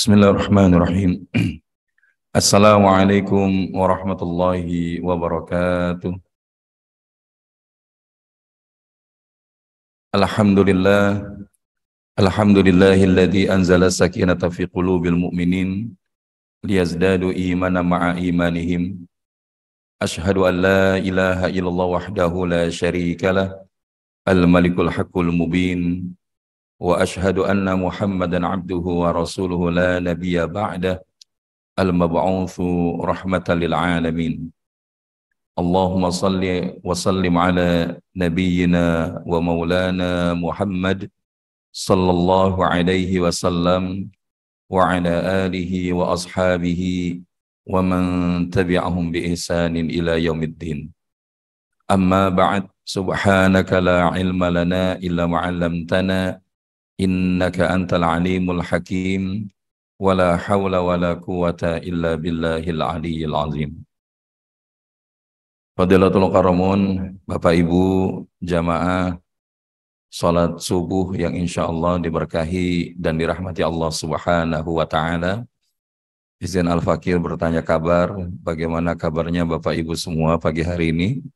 Bismillahirrahmanirrahim. Assalamualaikum warahmatullahi wabarakatuh. Alhamdulillah, alhamdulillahilladzi anzala sakinata fi qulubil mu'minin liyazdadu imanan ma'a imanihim. Ashhadu an la ilaha illallah wahdahu la syarikalah, al-malikul haqqul mubin. Wa ashhadu anna Muhammadan abduhu wa rasuluhu la nabiyya ba'dah, al-mab'utsu rahmatan lil alamin. Allahumma salli wa sallim ala nabiyyina wa maulana Muhammad sallallahu alaihi wasallam wa ala alihi wa ashabihi wa man tabi'ahum bi ihsanin ila yaumiddin. Amma ba'd, subhanaka la ilma lana illa ma 'allamtana innaka antal alimul hakim, wala hawla wala quwata illa billahil aliyyil azim. Fadilatul Qaramun, Bapak Ibu jamaah salat subuh yang insyaallah diberkahi dan dirahmati Allah Subhanahu wa taala. Izin Al-Fakir bertanya kabar, bagaimana kabarnya Bapak Ibu semua pagi hari ini?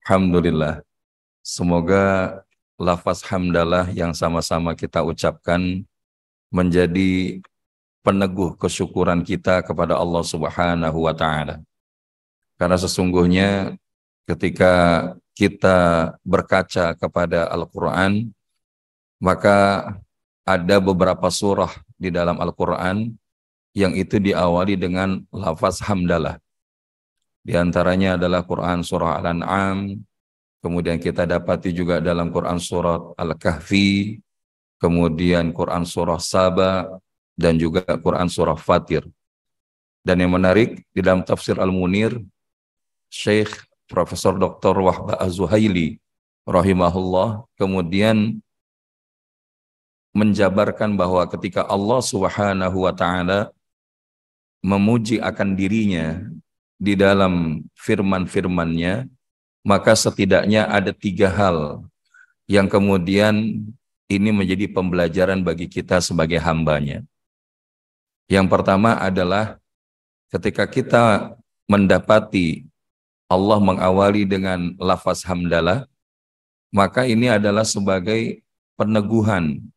Alhamdulillah. Semoga lafaz hamdalah yang sama-sama kita ucapkan menjadi peneguh kesyukuran kita kepada Allah Subhanahu wa taala. Karena sesungguhnya ketika kita berkaca kepada Al-Quran, maka ada beberapa surah di dalam Al-Quran yang itu diawali dengan lafaz hamdalah. Di antaranya adalah Quran surah Al-An'am, kemudian kita dapati juga dalam Quran surat Al-Kahfi, kemudian Quran surah Saba, dan juga Quran surah Fatir. Dan yang menarik, di dalam tafsir Al-Munir, Syekh Profesor Dr. Wahbah Az-Zuhaili rahimahullah kemudian menjabarkan bahwa ketika Allah Subhanahu wa taala memuji akan dirinya di dalam firman-firman-Nya, maka setidaknya ada 3 hal yang kemudian ini menjadi pembelajaran bagi kita sebagai hambanya. Yang pertama adalah ketika kita mendapati Allah mengawali dengan lafaz hamdalah, maka ini adalah sebagai peneguhan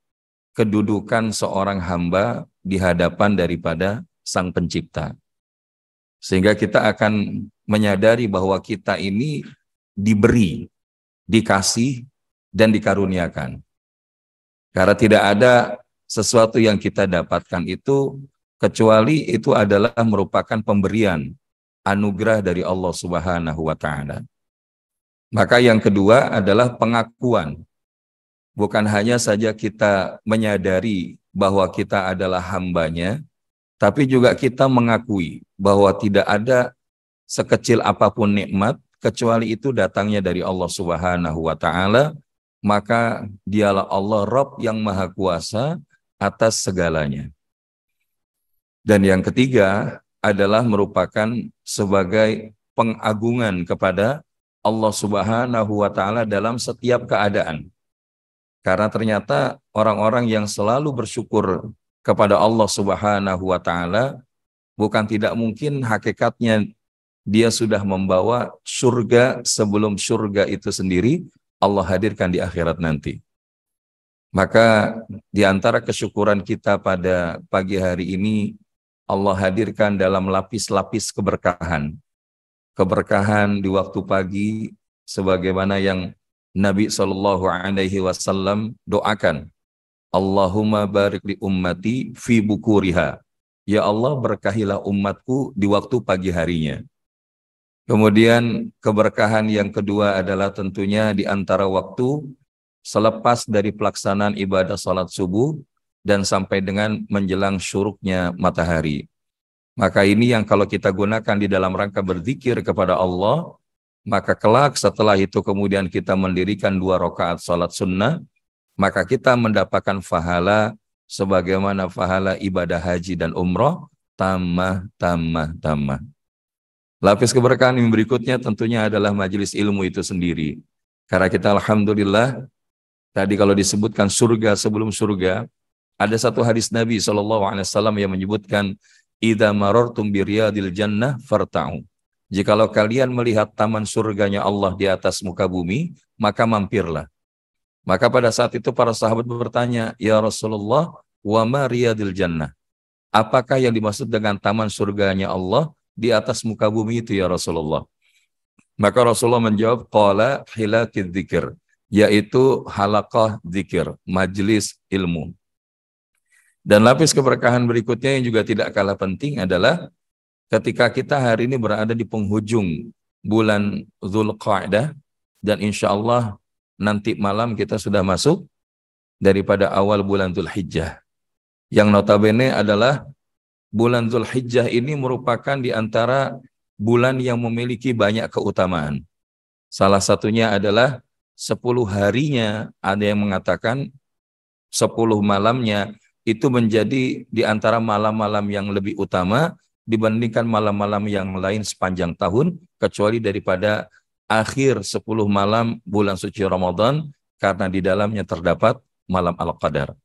kedudukan seorang hamba di hadapan daripada Sang Pencipta. Sehingga kita akan menyadari bahwa kita ini diberi, dikasih, dan dikaruniakan. Karena tidak ada sesuatu yang kita dapatkan itu kecuali itu adalah merupakan pemberian, anugerah dari Allah Subhanahu wa taala. Maka yang kedua adalah pengakuan. Bukan hanya saja kita menyadari bahwa kita adalah hambanya, tapi juga kita mengakui bahwa tidak ada sekecil apapun nikmat kecuali itu datangnya dari Allah Subhanahu wa taala, maka dialah Allah Rabb yang Maha Kuasa atas segalanya. Dan yang ketiga adalah merupakan sebagai pengagungan kepada Allah Subhanahu wa taala dalam setiap keadaan. Karena ternyata orang-orang yang selalu bersyukur kepada Allah Subhanahu wa taala, bukan tidak mungkin hakikatnya dia sudah membawa surga sebelum surga itu sendiri Allah hadirkan di akhirat nanti. Maka di antara kesyukuran kita pada pagi hari ini, Allah hadirkan dalam lapis-lapis keberkahan. Keberkahan di waktu pagi sebagaimana yang Nabi SAW doakan. Allahumma barik li ummati fi bukuriha. Ya Allah, berkahilah umatku di waktu pagi harinya. Kemudian keberkahan yang kedua adalah tentunya di antara waktu selepas dari pelaksanaan ibadah salat subuh dan sampai dengan menjelang syuruknya matahari. Maka ini yang kalau kita gunakan di dalam rangka berzikir kepada Allah, maka kelak setelah itu kemudian kita mendirikan 2 rakaat salat sunnah, maka kita mendapatkan pahala sebagaimana pahala ibadah haji dan umroh, tamah. Lapis keberkahan yang berikutnya tentunya adalah majelis ilmu itu sendiri. Karena kita alhamdulillah, tadi kalau disebutkan surga sebelum surga, Ada satu hadis Nabi SAW yang menyebutkan, idza marartum biriyadil jannah farta'u. Jikalau kalian melihat taman surganya Allah di atas muka bumi, maka mampirlah. Maka pada saat itu para sahabat bertanya, ya Rasulullah, wa ma riyadil jannah? Apakah yang dimaksud dengan taman surganya Allah di atas muka bumi itu ya Rasulullah? Maka Rasulullah menjawab, qala hilakidz dzikr, yaitu halaqah dzikir, majelis ilmu. Dan lapis keberkahan berikutnya yang juga tidak kalah penting adalah ketika kita hari ini berada di penghujung bulan Dzulqa'dah, dan insya Allah nanti malam kita sudah masuk daripada awal bulan Dzulhijjah. Yang notabene adalah bulan Dzulhijjah ini merupakan di antara bulan yang memiliki banyak keutamaan. Salah satunya adalah 10 harinya, ada yang mengatakan 10 malamnya itu menjadi di antara malam-malam yang lebih utama dibandingkan malam-malam yang lain sepanjang tahun, kecuali daripada akhir 10 malam bulan suci Ramadan, karena di dalamnya terdapat malam Al-Qadar.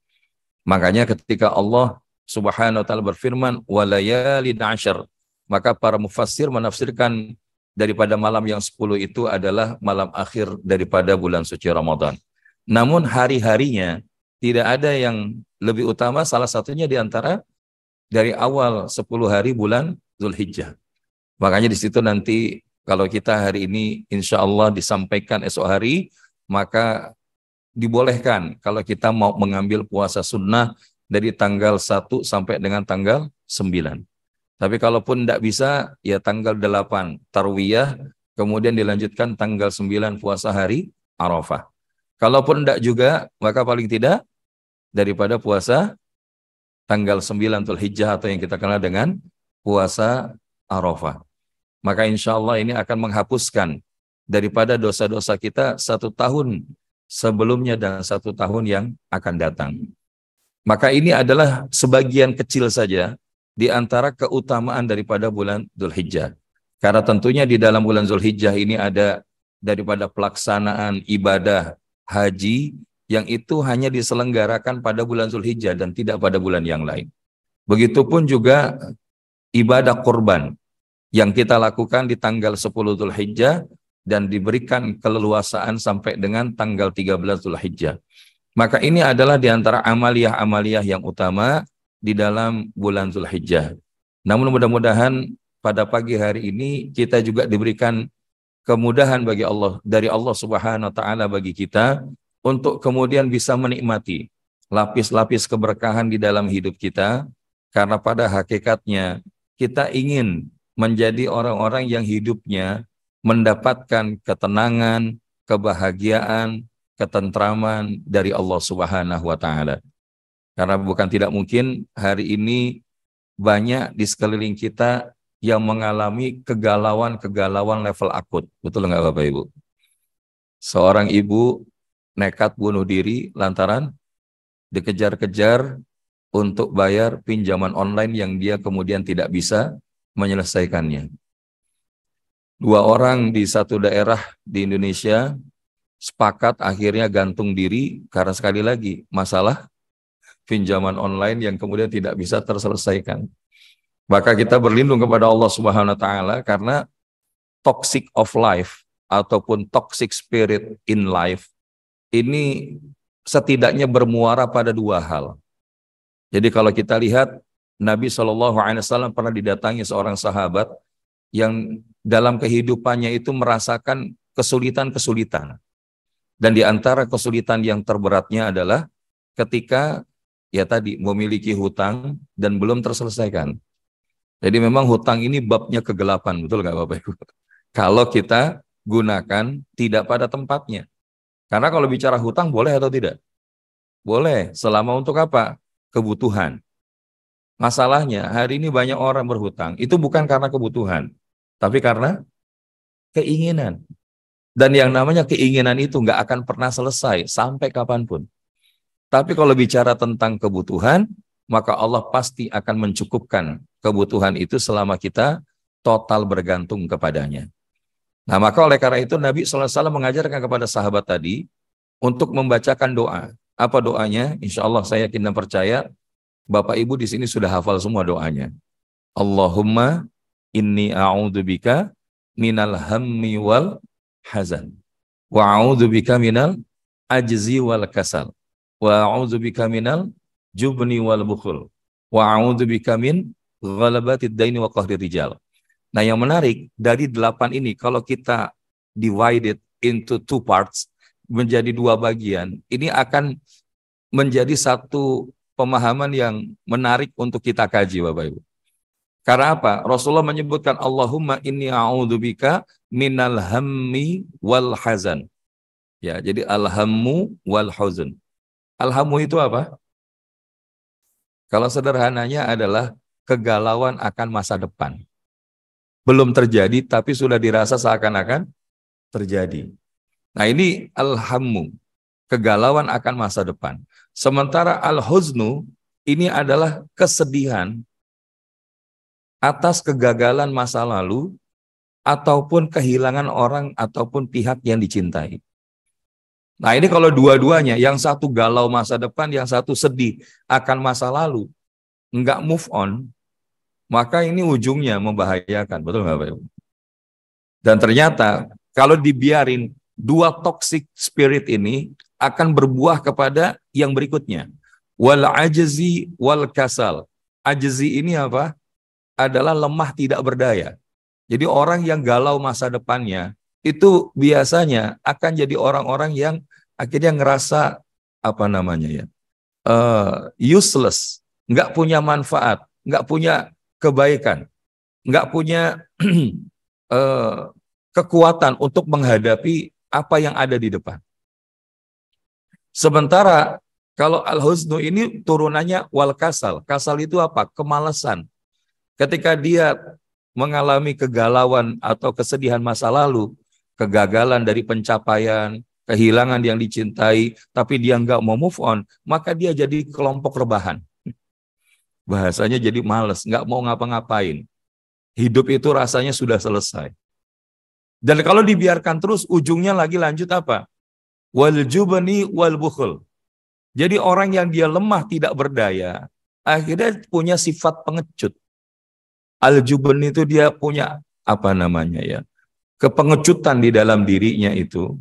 Makanya ketika Allah Subhanahu wa taala berfirman walayalin ashar, maka para mufassir menafsirkan daripada malam yang 10 itu adalah malam akhir daripada bulan suci Ramadan. Namun hari-harinya tidak ada yang lebih utama, salah satunya di antara dari awal 10 hari bulan Dzulhijjah. Makanya di situ nanti kalau kita hari ini insya Allah disampaikan esok hari, maka dibolehkan kalau kita mau mengambil puasa sunnah dari tanggal 1 sampai dengan tanggal 9. Tapi kalaupun tidak bisa, ya tanggal 8 tarwiyah, kemudian dilanjutkan tanggal 9 puasa hari Arafah. Kalaupun tidak juga, maka paling tidak daripada puasa tanggal 9 Dzulhijjah atau yang kita kenal dengan puasa Arafah. Maka insya Allah ini akan menghapuskan daripada dosa-dosa kita 1 tahun sebelumnya dan 1 tahun yang akan datang. Maka ini adalah sebagian kecil saja di antara keutamaan daripada bulan Dzulhijjah. Karena tentunya di dalam bulan Dzulhijjah ini ada daripada pelaksanaan ibadah haji yang itu hanya diselenggarakan pada bulan Dzulhijjah dan tidak pada bulan yang lain. Begitupun juga ibadah kurban yang kita lakukan di tanggal 10 Dzulhijjah dan diberikan keleluasaan sampai dengan tanggal 13 Dzulhijjah. Maka ini adalah di antara amaliyah-amaliyah yang utama di dalam bulan Dzulhijjah. Namun mudah-mudahan pada pagi hari ini kita juga diberikan kemudahan bagi Allah, dari Allah Subhanahu wa taala bagi kita untuk kemudian bisa menikmati lapis-lapis keberkahan di dalam hidup kita, karena pada hakikatnya kita ingin menjadi orang-orang yang hidupnya mendapatkan ketenangan, kebahagiaan, ketentraman dari Allah Subhanahu wa taala. Karena bukan tidak mungkin hari ini banyak di sekeliling kita yang mengalami kegalauan-kegalauan level akut. Betul nggak Bapak Ibu? Seorang ibu nekat bunuh diri lantaran dikejar-kejar untuk bayar pinjaman online yang dia kemudian tidak bisa menyelesaikannya. 2 orang di satu daerah di Indonesia sepakat akhirnya gantung diri karena sekali lagi masalah pinjaman online yang kemudian tidak bisa terselesaikan. Maka kita berlindung kepada Allah Subhanahu wa taala, karena toxic of life ataupun toxic spirit in life ini setidaknya bermuara pada 2 hal. Jadi kalau kita lihat Nabi SAW pernah didatangi seorang sahabat yang dalam kehidupannya itu merasakan kesulitan-kesulitan. Dan di antara kesulitan yang terberatnya adalah ketika ya tadi memiliki hutang dan belum terselesaikan. Jadi memang hutang ini babnya kegelapan, betul nggak Bapak Ibu? Kalau kita gunakan tidak pada tempatnya. Karena kalau bicara hutang boleh atau tidak? Boleh, selama untuk apa? Kebutuhan. Masalahnya hari ini banyak orang berhutang, itu bukan karena kebutuhan, tapi karena keinginan. Dan yang namanya keinginan itu nggak akan pernah selesai sampai kapanpun. Tapi kalau bicara tentang kebutuhan, maka Allah pasti akan mencukupkan kebutuhan itu selama kita total bergantung kepadanya. Nah, maka oleh karena itu Nabi SAW mengajarkan kepada sahabat tadi untuk membacakan doa. Apa doanya? Insya Allah saya yakin dan percaya Bapak Ibu di sini sudah hafal semua doanya. Allahumma inni a'udzubika minal hammi wal hazan wa a'udzubika minal ajzi wal kasal wa a'udzubika minal jubni wal bukhul wa a'udzubika min ghalabatid daini wa qahrir rijal. Nah, yang menarik dari 8 ini kalau kita divided into 2 parts, menjadi 2 bagian, ini akan menjadi satu pemahaman yang menarik untuk kita kaji, Bapak Ibu. Karena apa? Rasulullah menyebutkan Allahumma inni a'udzubika minal hammi wal hazan. Ya, jadi alhammu wal huzn. Alhammu itu apa? Kalau sederhananya adalah kegalauan akan masa depan. Belum terjadi tapi sudah dirasa seakan-akan terjadi. Nah, ini alhammu, kegalauan akan masa depan. Sementara al-huznu ini adalah kesedihan atas kegagalan masa lalu ataupun kehilangan orang ataupun pihak yang dicintai. Nah, ini kalau dua-duanya, yang satu galau masa depan, yang satu sedih akan masa lalu, enggak move on, maka ini ujungnya membahayakan, betul nggak Pak Ibu? Dan ternyata kalau dibiarin, 2 toxic spirit ini akan berbuah kepada yang berikutnya. Wal ajzi wal kasal. Ajzi ini apa? Adalah lemah tidak berdaya. Jadi orang yang galau masa depannya itu biasanya akan jadi orang-orang yang akhirnya ngerasa apa namanya ya, useless, nggak punya manfaat, nggak punya kebaikan, nggak punya kekuatan untuk menghadapi apa yang ada di depan. Sementara kalau al-huznu ini turunannya wal kasal. Kasal itu apa? Kemalasan. Ketika dia mengalami kegalauan atau kesedihan masa lalu, kegagalan dari pencapaian, kehilangan yang dicintai, tapi dia nggak mau move on, maka dia jadi kelompok rebahan. Bahasanya jadi males, nggak mau ngapa-ngapain. Hidup itu rasanya sudah selesai. Dan kalau dibiarkan terus, ujungnya lagi lanjut apa? Wal jubni wal bukhul. Jadi orang yang dia lemah tidak berdaya, akhirnya punya sifat pengecut. Al-jubn itu dia punya apa namanya ya, kepengecutan di dalam dirinya itu,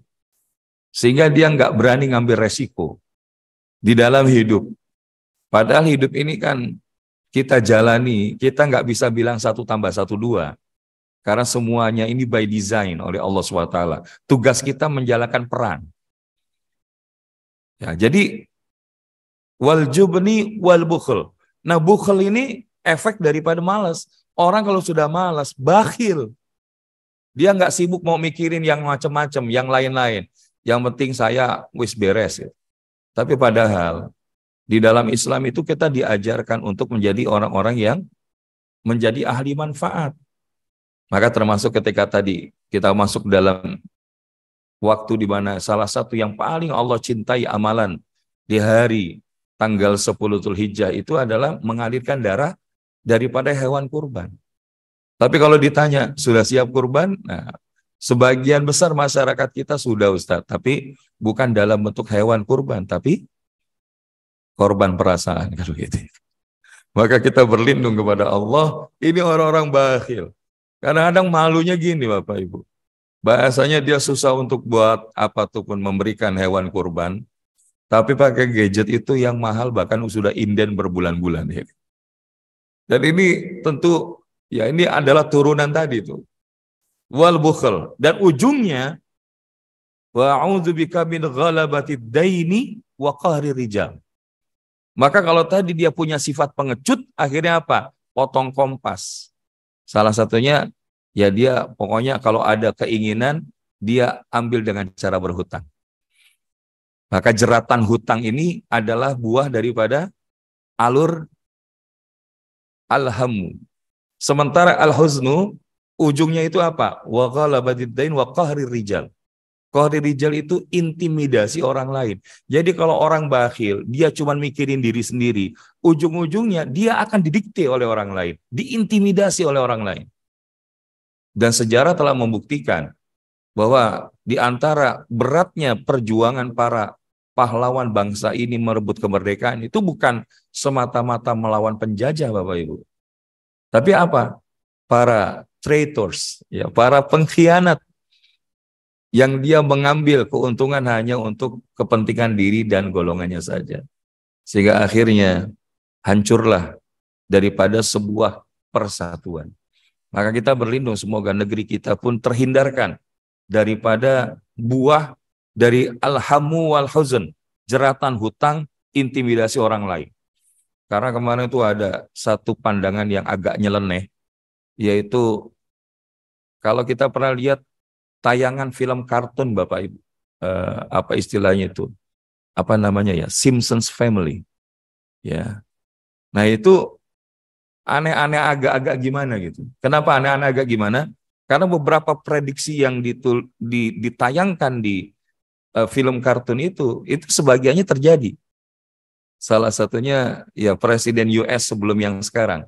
sehingga dia nggak berani ngambil resiko di dalam hidup. Padahal hidup ini kan kita jalani, kita nggak bisa bilang 1 tambah 1 2. Karena semuanya ini by design oleh Allah SWT. Tugas kita menjalankan peran. Ya, jadi wal jubni wal bukhul. Nah, bukhul ini efek daripada malas. Orang kalau sudah malas, bakhil. Dia nggak sibuk mau mikirin yang macam-macam, yang lain-lain. Yang penting saya wis beres. Ya. Tapi padahal di dalam Islam itu kita diajarkan untuk menjadi orang-orang yang menjadi ahli manfaat. Maka termasuk ketika tadi kita masuk dalam waktu di mana salah satu yang paling Allah cintai amalan di hari tanggal 10 Dzulhijjah itu adalah mengalirkan darah daripada hewan kurban. Tapi kalau ditanya, sudah siap kurban? Nah, sebagian besar masyarakat kita sudah, Ustaz. Tapi bukan dalam bentuk hewan kurban, tapi korban perasaan. Kalau gitu. Maka kita berlindung kepada Allah, ini orang-orang bakhil. Kadang-kadang malunya gini Bapak Ibu. Bahasanya dia susah untuk buat apa tuh pun memberikan hewan kurban. Tapi pakai gadget itu yang mahal bahkan sudah inden berbulan-bulan. Ya. Dan ini tentu ya ini adalah turunan tadi itu. Wal bukhul. Dan ujungnya wa a'udzubika min ghalabatid daini wa qahrir rijal. Maka kalau tadi dia punya sifat pengecut, akhirnya apa? Potong kompas. Salah satunya ya dia pokoknya kalau ada keinginan dia ambil dengan cara berhutang. Maka jeratan hutang ini adalah buah daripada alur alhamu. Sementara al-huznu ujungnya itu apa? Wa ghalabatid dain wa qahrir rijal. Qahrir rijal itu intimidasi orang lain. Jadi kalau orang bakhil, dia cuma mikirin diri sendiri, ujung-ujungnya dia akan didikte oleh orang lain, diintimidasi oleh orang lain. Dan sejarah telah membuktikan bahwa di antara beratnya perjuangan para pahlawan bangsa ini merebut kemerdekaan itu bukan semata-mata melawan penjajah, Bapak Ibu. Tapi apa? Para traitors, ya, para pengkhianat yang dia mengambil keuntungan hanya untuk kepentingan diri dan golongannya saja. Sehingga akhirnya hancurlah daripada sebuah persatuan. Maka kita berlindung semoga negeri kita pun terhindarkan daripada buah dari alhamu wal huzn, jeratan hutang, intimidasi orang lain. Karena kemarin itu ada satu pandangan yang agak nyeleneh, yaitu kalau kita pernah lihat tayangan film kartun Bapak Ibu, apa istilahnya itu? Apa namanya ya? Simpsons Family. Ya. Nah, itu aneh-aneh agak-agak gimana gitu. Kenapa aneh-aneh agak gimana? Karena beberapa prediksi yang ditayangkan di film kartun itu sebagiannya terjadi. Salah satunya ya Presiden US sebelum yang sekarang,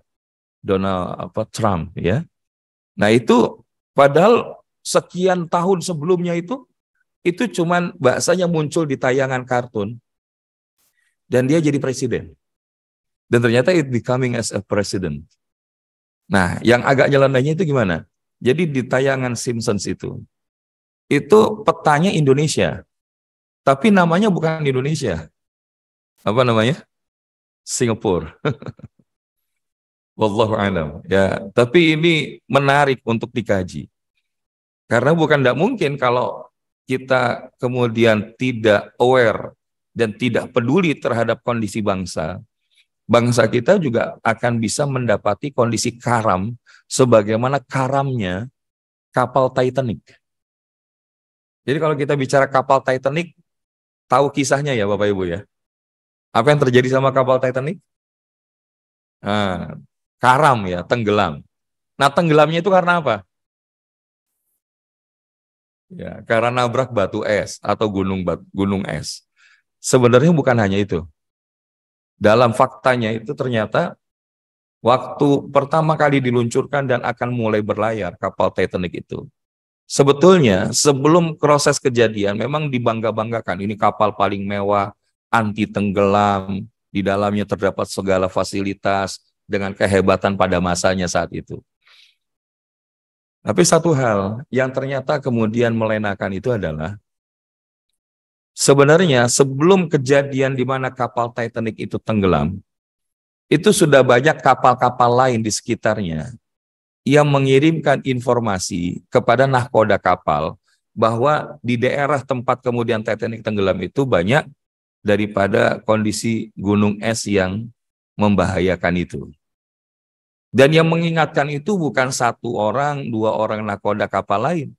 Donald Trump ya. Nah, itu padahal sekian tahun sebelumnya itu cuman bahasanya muncul di tayangan kartun dan dia jadi presiden. Dan ternyata it becoming as a president. Nah, yang agak nyelenehnya itu gimana? Jadi di tayangan Simpsons itu petanya Indonesia, tapi namanya bukan Indonesia. Apa namanya? Singapura. Wallahu alam. Ya, tapi ini menarik untuk dikaji. Karena bukan tidak mungkin kalau kita kemudian tidak aware dan tidak peduli terhadap kondisi bangsa, bangsa kita juga akan bisa mendapati kondisi karam sebagaimana karamnya kapal Titanic. Jadi kalau kita bicara kapal Titanic, tahu kisahnya ya Bapak Ibu ya. Apa yang terjadi sama kapal Titanic? Nah, karam ya, tenggelam. Nah, tenggelamnya itu karena apa? Ya, karena nabrak batu es atau gunung es. Sebenarnya bukan hanya itu. Dalam faktanya itu ternyata waktu pertama kali diluncurkan dan akan mulai berlayar kapal Titanic itu, sebetulnya sebelum proses kejadian memang dibangga-banggakan ini kapal paling mewah, anti tenggelam, di dalamnya terdapat segala fasilitas dengan kehebatan pada masanya saat itu. Tapi satu hal yang ternyata kemudian melenakan itu adalah sebenarnya sebelum kejadian di mana kapal Titanic itu tenggelam, itu sudah banyak kapal-kapal lain di sekitarnya yang mengirimkan informasi kepada nahkoda kapal bahwa di daerah tempat kemudian Titanic tenggelam itu banyak daripada kondisi gunung es yang membahayakan itu. Dan yang mengingatkan itu bukan satu orang, dua orang nahkoda kapal lain.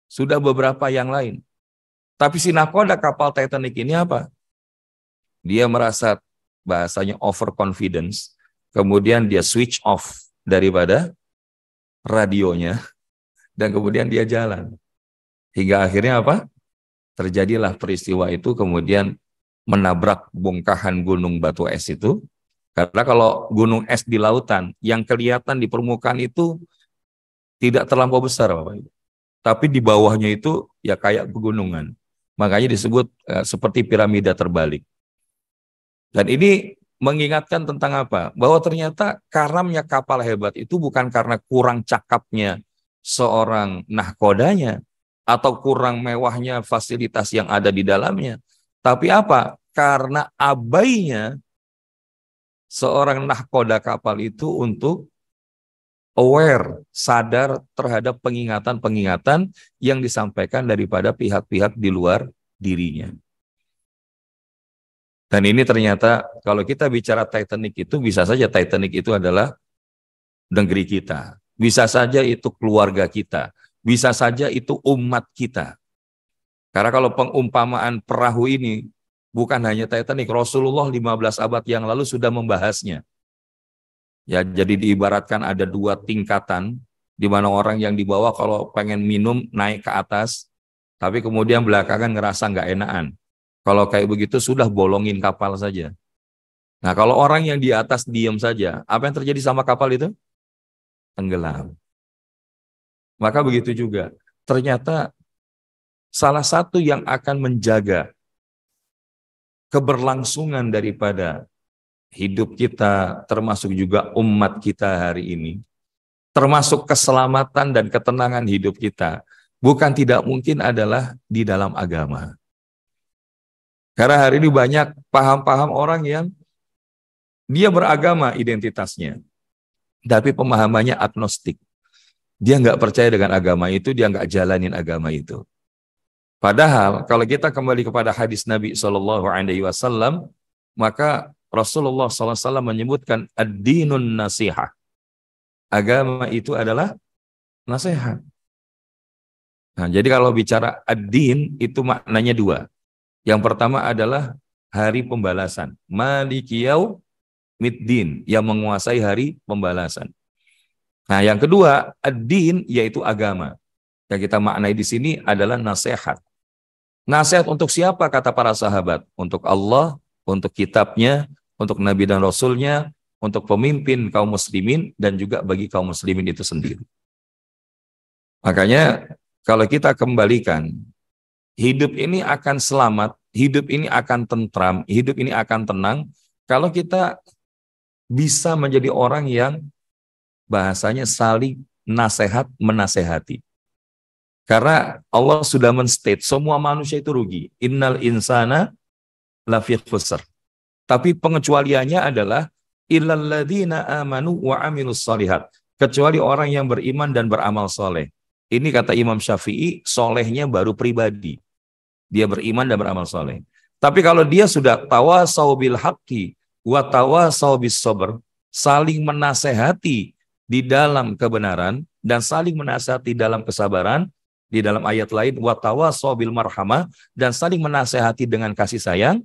Sudah beberapa yang lain. Tapi si nahkoda kapal Titanic ini apa? Dia merasa bahasanya overconfidence. Kemudian dia switch off daripada radionya. Dan kemudian dia jalan. Hingga akhirnya apa? Terjadilah peristiwa itu kemudian menabrak bongkahan gunung batu es itu. Karena kalau gunung es di lautan, yang kelihatan di permukaan itu tidak terlampau besar, Bapak Ibu. Tapi di bawahnya itu ya kayak pegunungan. Makanya disebut seperti piramida terbalik. Dan ini mengingatkan tentang apa? Bahwa ternyata karamnya kapal hebat itu bukan karena kurang cakapnya seorang nahkodanya atau kurang mewahnya fasilitas yang ada di dalamnya. Tapi apa? Karena abainya seorang nahkoda kapal itu untuk aware, sadar terhadap pengingatan-pengingatan yang disampaikan daripada pihak-pihak di luar dirinya. Dan ini ternyata kalau kita bicara Titanic itu bisa saja Titanic itu adalah negeri kita. Bisa saja itu keluarga kita. Bisa saja itu umat kita. Karena kalau pengumpamaan perahu ini bukan hanya Titanic, Rasulullah 15 abad yang lalu sudah membahasnya. Ya, jadi diibaratkan ada dua tingkatan di mana orang yang dibawa kalau pengen minum naik ke atas, tapi kemudian belakangan ngerasa nggak enakan. Kalau kayak begitu sudah bolongin kapal saja. Nah, kalau orang yang di atas diam saja, apa yang terjadi sama kapal itu? Tenggelam. Maka begitu juga. Ternyata salah satu yang akan menjaga keberlangsungan daripada hidup kita, termasuk juga umat kita hari ini, termasuk keselamatan dan ketenangan hidup kita, bukan tidak mungkin adalah di dalam agama. Karena hari ini banyak paham-paham orang yang dia beragama identitasnya, tapi pemahamannya agnostik. Dia nggak percaya dengan agama itu, dia nggak jalanin agama itu. Padahal kalau kita kembali kepada hadis Nabi SAW, maka Rasulullah SAW menyebutkan ad-dinun nasihah. Agama itu adalah nasihat. Nah, jadi kalau bicara ad-din itu maknanya dua. Yang pertama adalah hari pembalasan. Maliki yaumiddin, yang menguasai hari pembalasan. Nah, yang kedua, ad-din yaitu agama. Yang kita maknai di sini adalah nasihat. Nasihat untuk siapa kata para sahabat? Untuk Allah, untuk kitabnya, untuk Nabi dan Rasulnya, untuk pemimpin kaum muslimin, dan juga bagi kaum muslimin itu sendiri. Makanya kalau kita kembalikan, hidup ini akan selamat, hidup ini akan tentram, hidup ini akan tenang, kalau kita bisa menjadi orang yang bahasanya saling nasihat menasehati. Karena Allah sudah menstate semua manusia itu rugi. Innal insana lafi khusr. Tapi pengecualiannya adalah illal ladzina amanu wa amilus shalihat. Kecuali orang yang beriman dan beramal soleh. Ini kata Imam Syafi'i, solehnya baru pribadi. Dia beriman dan beramal soleh. Tapi kalau dia sudah tawasau bil haqqi wa tawasau bis sabr, saling menasehati di dalam kebenaran dan saling menasehati dalam kesabaran, di dalam ayat lain wa tawasau bil marhamah, dan saling menasehati dengan kasih sayang,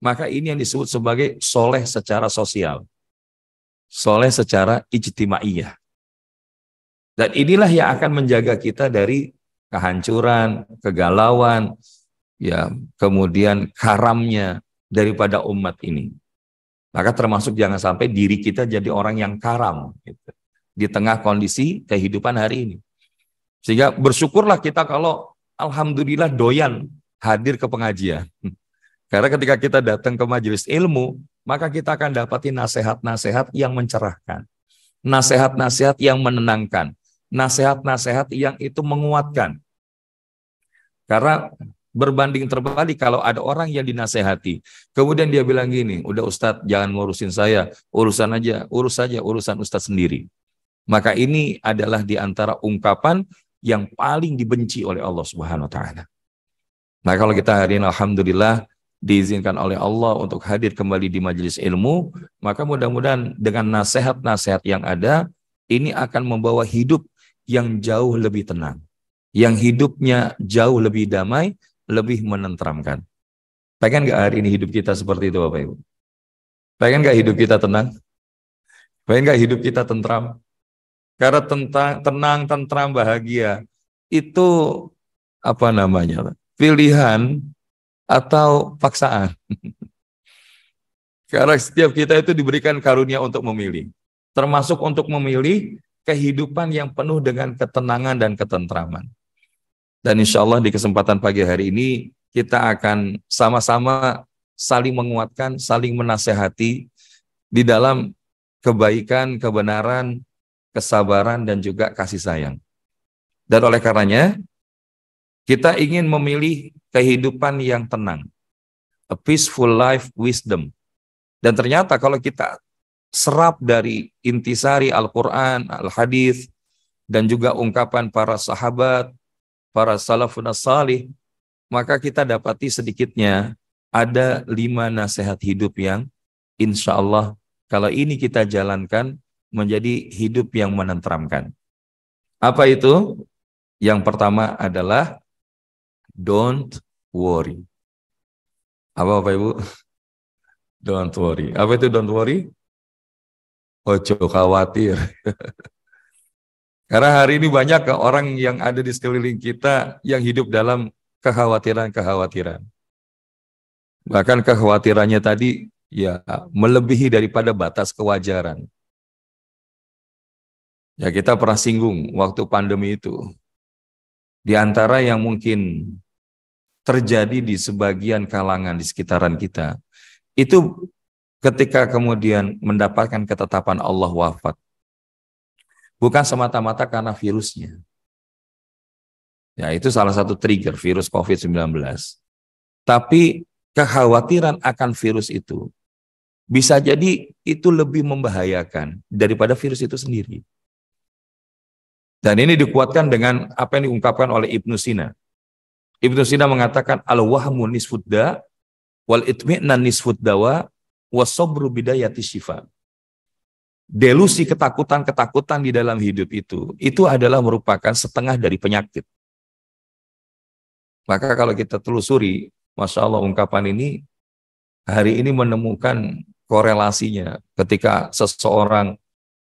maka ini yang disebut sebagai soleh secara sosial, soleh secara ijtimaiyah. Dan inilah yang akan menjaga kita dari kehancuran, kegalauan, ya, kemudian karamnya daripada umat ini. Maka termasuk jangan sampai diri kita jadi orang yang karam gitu, di tengah kondisi kehidupan hari ini. Sehingga bersyukurlah kita kalau alhamdulillah doyan hadir ke pengajian. Karena ketika kita datang ke majelis ilmu, maka kita akan dapati nasihat-nasihat yang mencerahkan, nasihat-nasihat yang menenangkan, nasihat-nasihat yang itu menguatkan. Karena berbanding terbalik kalau ada orang yang dinasehati, kemudian dia bilang gini, udah Ustadz jangan ngurusin saya, urus saja urusan Ustadz sendiri. Maka ini adalah di antara ungkapan yang paling dibenci oleh Allah Subhanahu wa taala. Nah, kalau kita hari ini alhamdulillah diizinkan oleh Allah untuk hadir kembali di majelis ilmu, maka mudah-mudahan dengan nasihat-nasihat yang ada, ini akan membawa hidup yang jauh lebih tenang, yang hidupnya jauh lebih damai, lebih menenteramkan. Pengen nggak hari ini hidup kita seperti itu, Bapak Ibu? Pengen nggak hidup kita tenang? Pengen nggak hidup kita tentram? Karena tenang, tentram, bahagia itu apa namanya? Pilihan atau paksaan. Karena setiap kita itu diberikan karunia untuk memilih, termasuk untuk memilih kehidupan yang penuh dengan ketenangan dan ketentraman. Dan insya Allah di kesempatan pagi hari ini kita akan sama-sama saling menguatkan, saling menasehati di dalam kebaikan, kebenaran, kesabaran, dan juga kasih sayang. Dan oleh karenanya, kita ingin memilih kehidupan yang tenang. A peaceful life wisdom. Dan ternyata kalau kita serap dari intisari Al-Quran, Al-Hadis, dan juga ungkapan para sahabat, para salafun as-salih, maka kita dapati sedikitnya ada 5 nasihat hidup yang insya Allah kalau ini kita jalankan menjadi hidup yang menenteramkan. Apa itu? Yang pertama adalah don't worry. Apa Bapak Ibu? Don't worry. Apa itu don't worry? Ojo khawatir. Karena hari ini banyak orang yang ada di sekeliling kita yang hidup dalam kekhawatiran-kekhawatiran. Bahkan kekhawatirannya tadi ya melebihi daripada batas kewajaran. Ya kita pernah singgung waktu pandemi itu. Di antara yang mungkin terjadi di sebagian kalangan di sekitaran kita, itu ketika kemudian mendapatkan ketetapan Allah wafat, bukan semata-mata karena virusnya. Ya, itu salah satu trigger virus COVID-19. Tapi kekhawatiran akan virus itu bisa jadi itu lebih membahayakan daripada virus itu sendiri. Dan ini dikuatkan dengan apa yang diungkapkan oleh Ibnu Sina. Ibnu Sina mengatakan al-wahmu nisfudda wal itmi'nan nisfuddawa wasobru bidayati syifa. Delusi ketakutan-ketakutan di dalam hidup itu adalah merupakan setengah dari penyakit. Maka kalau kita telusuri, Masya Allah, ungkapan ini hari ini menemukan korelasinya ketika seseorang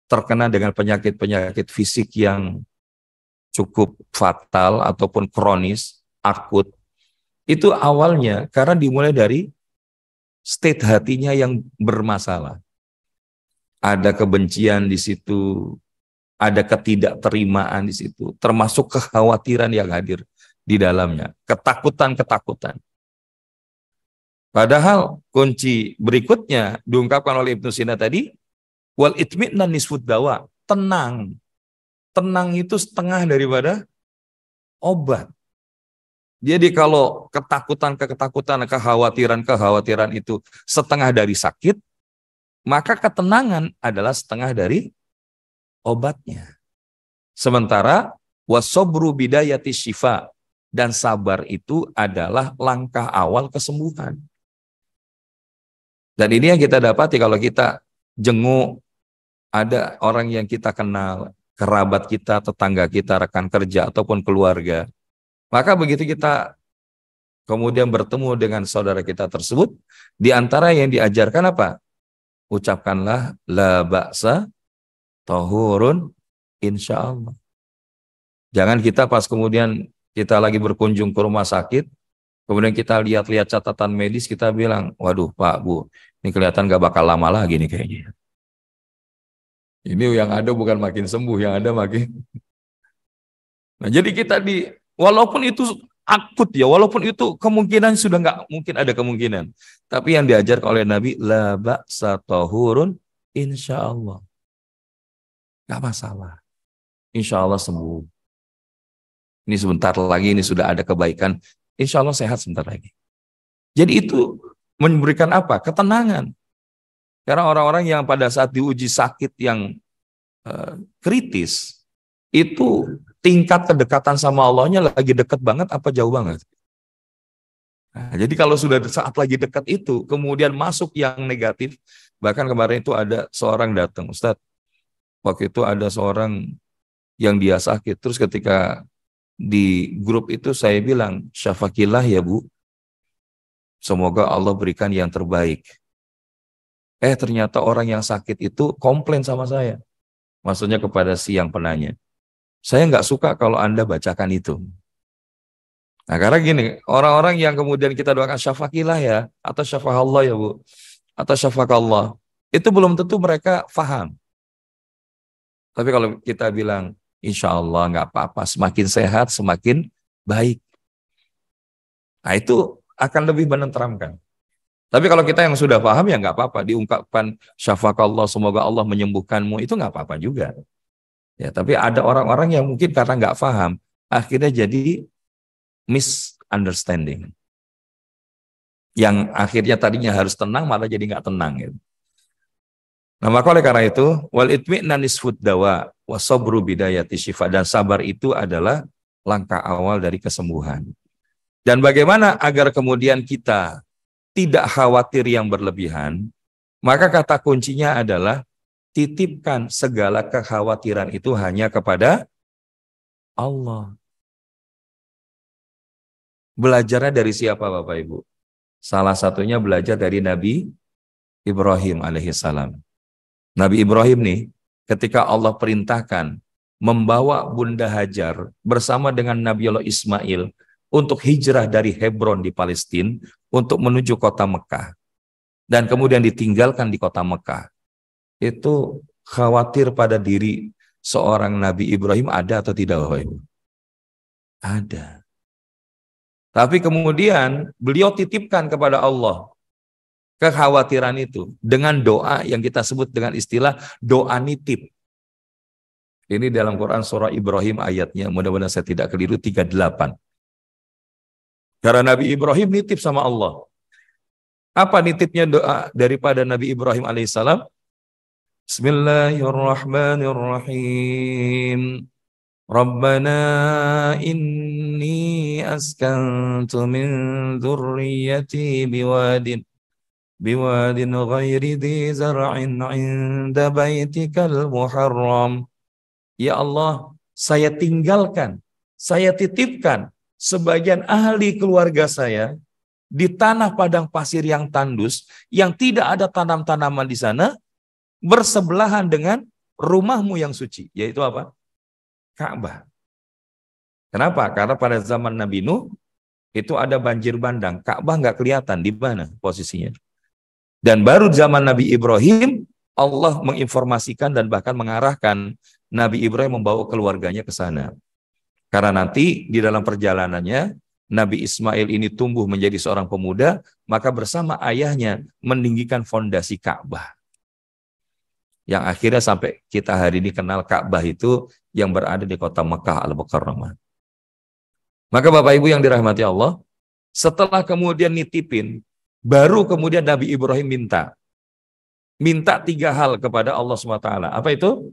terkena dengan penyakit-penyakit fisik yang cukup fatal ataupun kronis, akut. Itu awalnya karena dimulai dari state hatinya yang bermasalah. Ada kebencian di situ, ada ketidakterimaan di situ, termasuk kekhawatiran yang hadir di dalamnya, ketakutan-ketakutan. Padahal kunci berikutnya diungkapkan oleh Ibnu Sina tadi, wal itmi'nan nisfud dawa, tenang. Tenang itu setengah daripada obat. Jadi kalau ketakutan, kekhawatiran itu setengah dari sakit, maka ketenangan adalah setengah dari obatnya. Sementara wasobru bidayati syifa, dan sabar itu adalah langkah awal kesembuhan. Dan ini yang kita dapati kalau kita jenguk ada orang yang kita kenal, kerabat kita, tetangga kita, rekan kerja ataupun keluarga. Maka begitu kita kemudian bertemu dengan saudara kita tersebut, di antara yang diajarkan apa? Ucapkanlah la ba'sa tahurun insyaallah. Jangan kita pas kemudian kita lagi berkunjung ke rumah sakit, kemudian kita lihat-lihat catatan medis, kita bilang, waduh Pak, Bu, ini kelihatan gak bakal lama lagi nih kayaknya. Ini yang ada bukan makin sembuh, yang ada makin. Nah, jadi kita walaupun itu akut ya, walaupun itu kemungkinan sudah nggak mungkin ada kemungkinan. Tapi yang diajarkan oleh Nabi, la ba'sa tahurun insyaallah. Nggak masalah. Insyaallah sembuh. Ini sebentar lagi, ini sudah ada kebaikan. Insyaallah sehat sebentar lagi. Jadi itu memberikan apa? Ketenangan. Karena orang-orang yang pada saat diuji sakit yang kritis, itu tingkat kedekatan sama Allahnya lagi dekat banget apa jauh banget. Nah, jadi kalau sudah saat lagi dekat itu, kemudian masuk yang negatif, bahkan kemarin itu ada seorang datang, Ustadz, waktu itu ada seorang yang dia sakit, terus ketika di grup itu saya bilang, syafakillah ya Bu, semoga Allah berikan yang terbaik. Ternyata orang yang sakit itu komplain sama saya. Maksudnya kepada si yang penanya. Saya nggak suka kalau Anda bacakan itu. Nah, karena gini, orang-orang yang kemudian kita doakan syafakillah ya, atau syafakallah ya Bu, atau syafakallah, itu belum tentu mereka faham. Tapi kalau kita bilang, insya Allah nggak apa-apa, semakin sehat, semakin baik. Nah, itu akan lebih menenteramkan. Tapi kalau kita yang sudah paham ya nggak apa-apa, diungkapkan syafakallah, semoga Allah menyembuhkanmu, itu nggak apa-apa juga. Ya, tapi ada orang-orang yang mungkin karena nggak paham, akhirnya jadi misunderstanding. Yang akhirnya tadinya harus tenang, malah jadi nggak tenang. Gitu. Nah, maka oleh karena itu, wal itmi'nan nisfud dawa wa sabru bidayati syifa, dan sabar itu adalah langkah awal dari kesembuhan. Dan bagaimana agar kemudian kita tidak khawatir yang berlebihan, maka kata kuncinya adalah titipkan segala kekhawatiran itu hanya kepada Allah. Belajarnya dari siapa Bapak Ibu? Salah satunya belajar dari Nabi Ibrahim alaihissalam. Nabi Ibrahim nih, ketika Allah perintahkan membawa Bunda Hajar bersama dengan Nabi Allah Ismail untuk hijrah dari Hebron di Palestina untuk menuju kota Mekah, dan kemudian ditinggalkan di kota Mekah, itu khawatir pada diri seorang Nabi Ibrahim ada atau tidak Bapak Ibu? Ada. Tapi kemudian beliau titipkan kepada Allah kekhawatiran itu dengan doa yang kita sebut dengan istilah doa nitip. Ini dalam Quran surah Ibrahim ayatnya, mudah-mudahan saya tidak keliru, 38. Karena Nabi Ibrahim nitip sama Allah. Apa nitipnya doa daripada Nabi Ibrahim alaihissalam? Bismillahirrahmanirrahim. Rabbana inni askantu min dzurriyyati biwadin ghairi dhi zar'in 'inda baitikal muharram. Ya Allah, saya tinggalkan, saya titipkan sebagian ahli keluarga saya di tanah padang pasir yang tandus, yang tidak ada tanam-tanaman di sana, bersebelahan dengan rumahmu yang suci, yaitu apa? Ka'bah. Kenapa? Karena pada zaman Nabi Nuh itu ada banjir bandang, Ka'bah nggak kelihatan di mana posisinya. Dan baru zaman Nabi Ibrahim, Allah menginformasikan dan bahkan mengarahkan Nabi Ibrahim membawa keluarganya ke sana. Karena nanti di dalam perjalanannya, Nabi Ismail ini tumbuh menjadi seorang pemuda, maka bersama ayahnya meninggikan fondasi Ka'bah. Yang akhirnya sampai kita hari ini kenal Ka'bah itu yang berada di kota Mekah Al-Mukarramah. Maka Bapak Ibu yang dirahmati Allah, setelah kemudian nitipin, baru kemudian Nabi Ibrahim minta 3 hal kepada Allah SWT. Apa itu?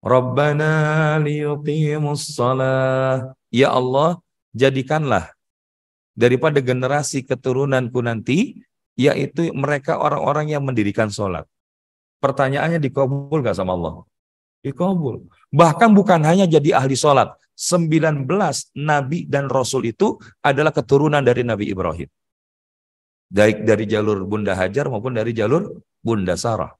Rabbana liyuqimus shalah. Ya Allah, jadikanlah daripada generasi keturunanku nanti, yaitu mereka orang-orang yang mendirikan sholat. Pertanyaannya, dikabul gak sama Allah? Dikabul. Bahkan bukan hanya jadi ahli sholat, 19 nabi dan rasul itu adalah keturunan dari Nabi Ibrahim. Baik dari jalur Bunda Hajar maupun dari jalur Bunda Sarah.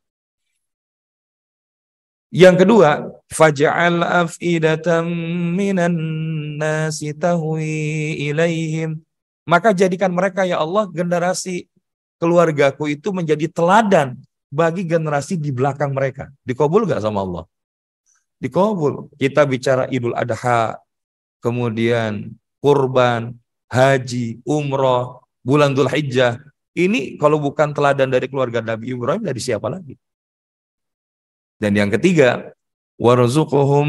Yang kedua, faj'al af'idatan minan nasi tahwi ilaihim. Maka jadikan mereka ya Allah, generasi keluargaku itu menjadi teladan bagi generasi di belakang mereka. Dikabul gak sama Allah? Dikabul. Kita bicara Idul Adha, kemudian kurban, haji, umroh, bulan Dzulhijjah. Ini kalau bukan teladan dari keluarga Nabi Ibrahim, dari siapa lagi? Dan yang ketiga, warzuqhum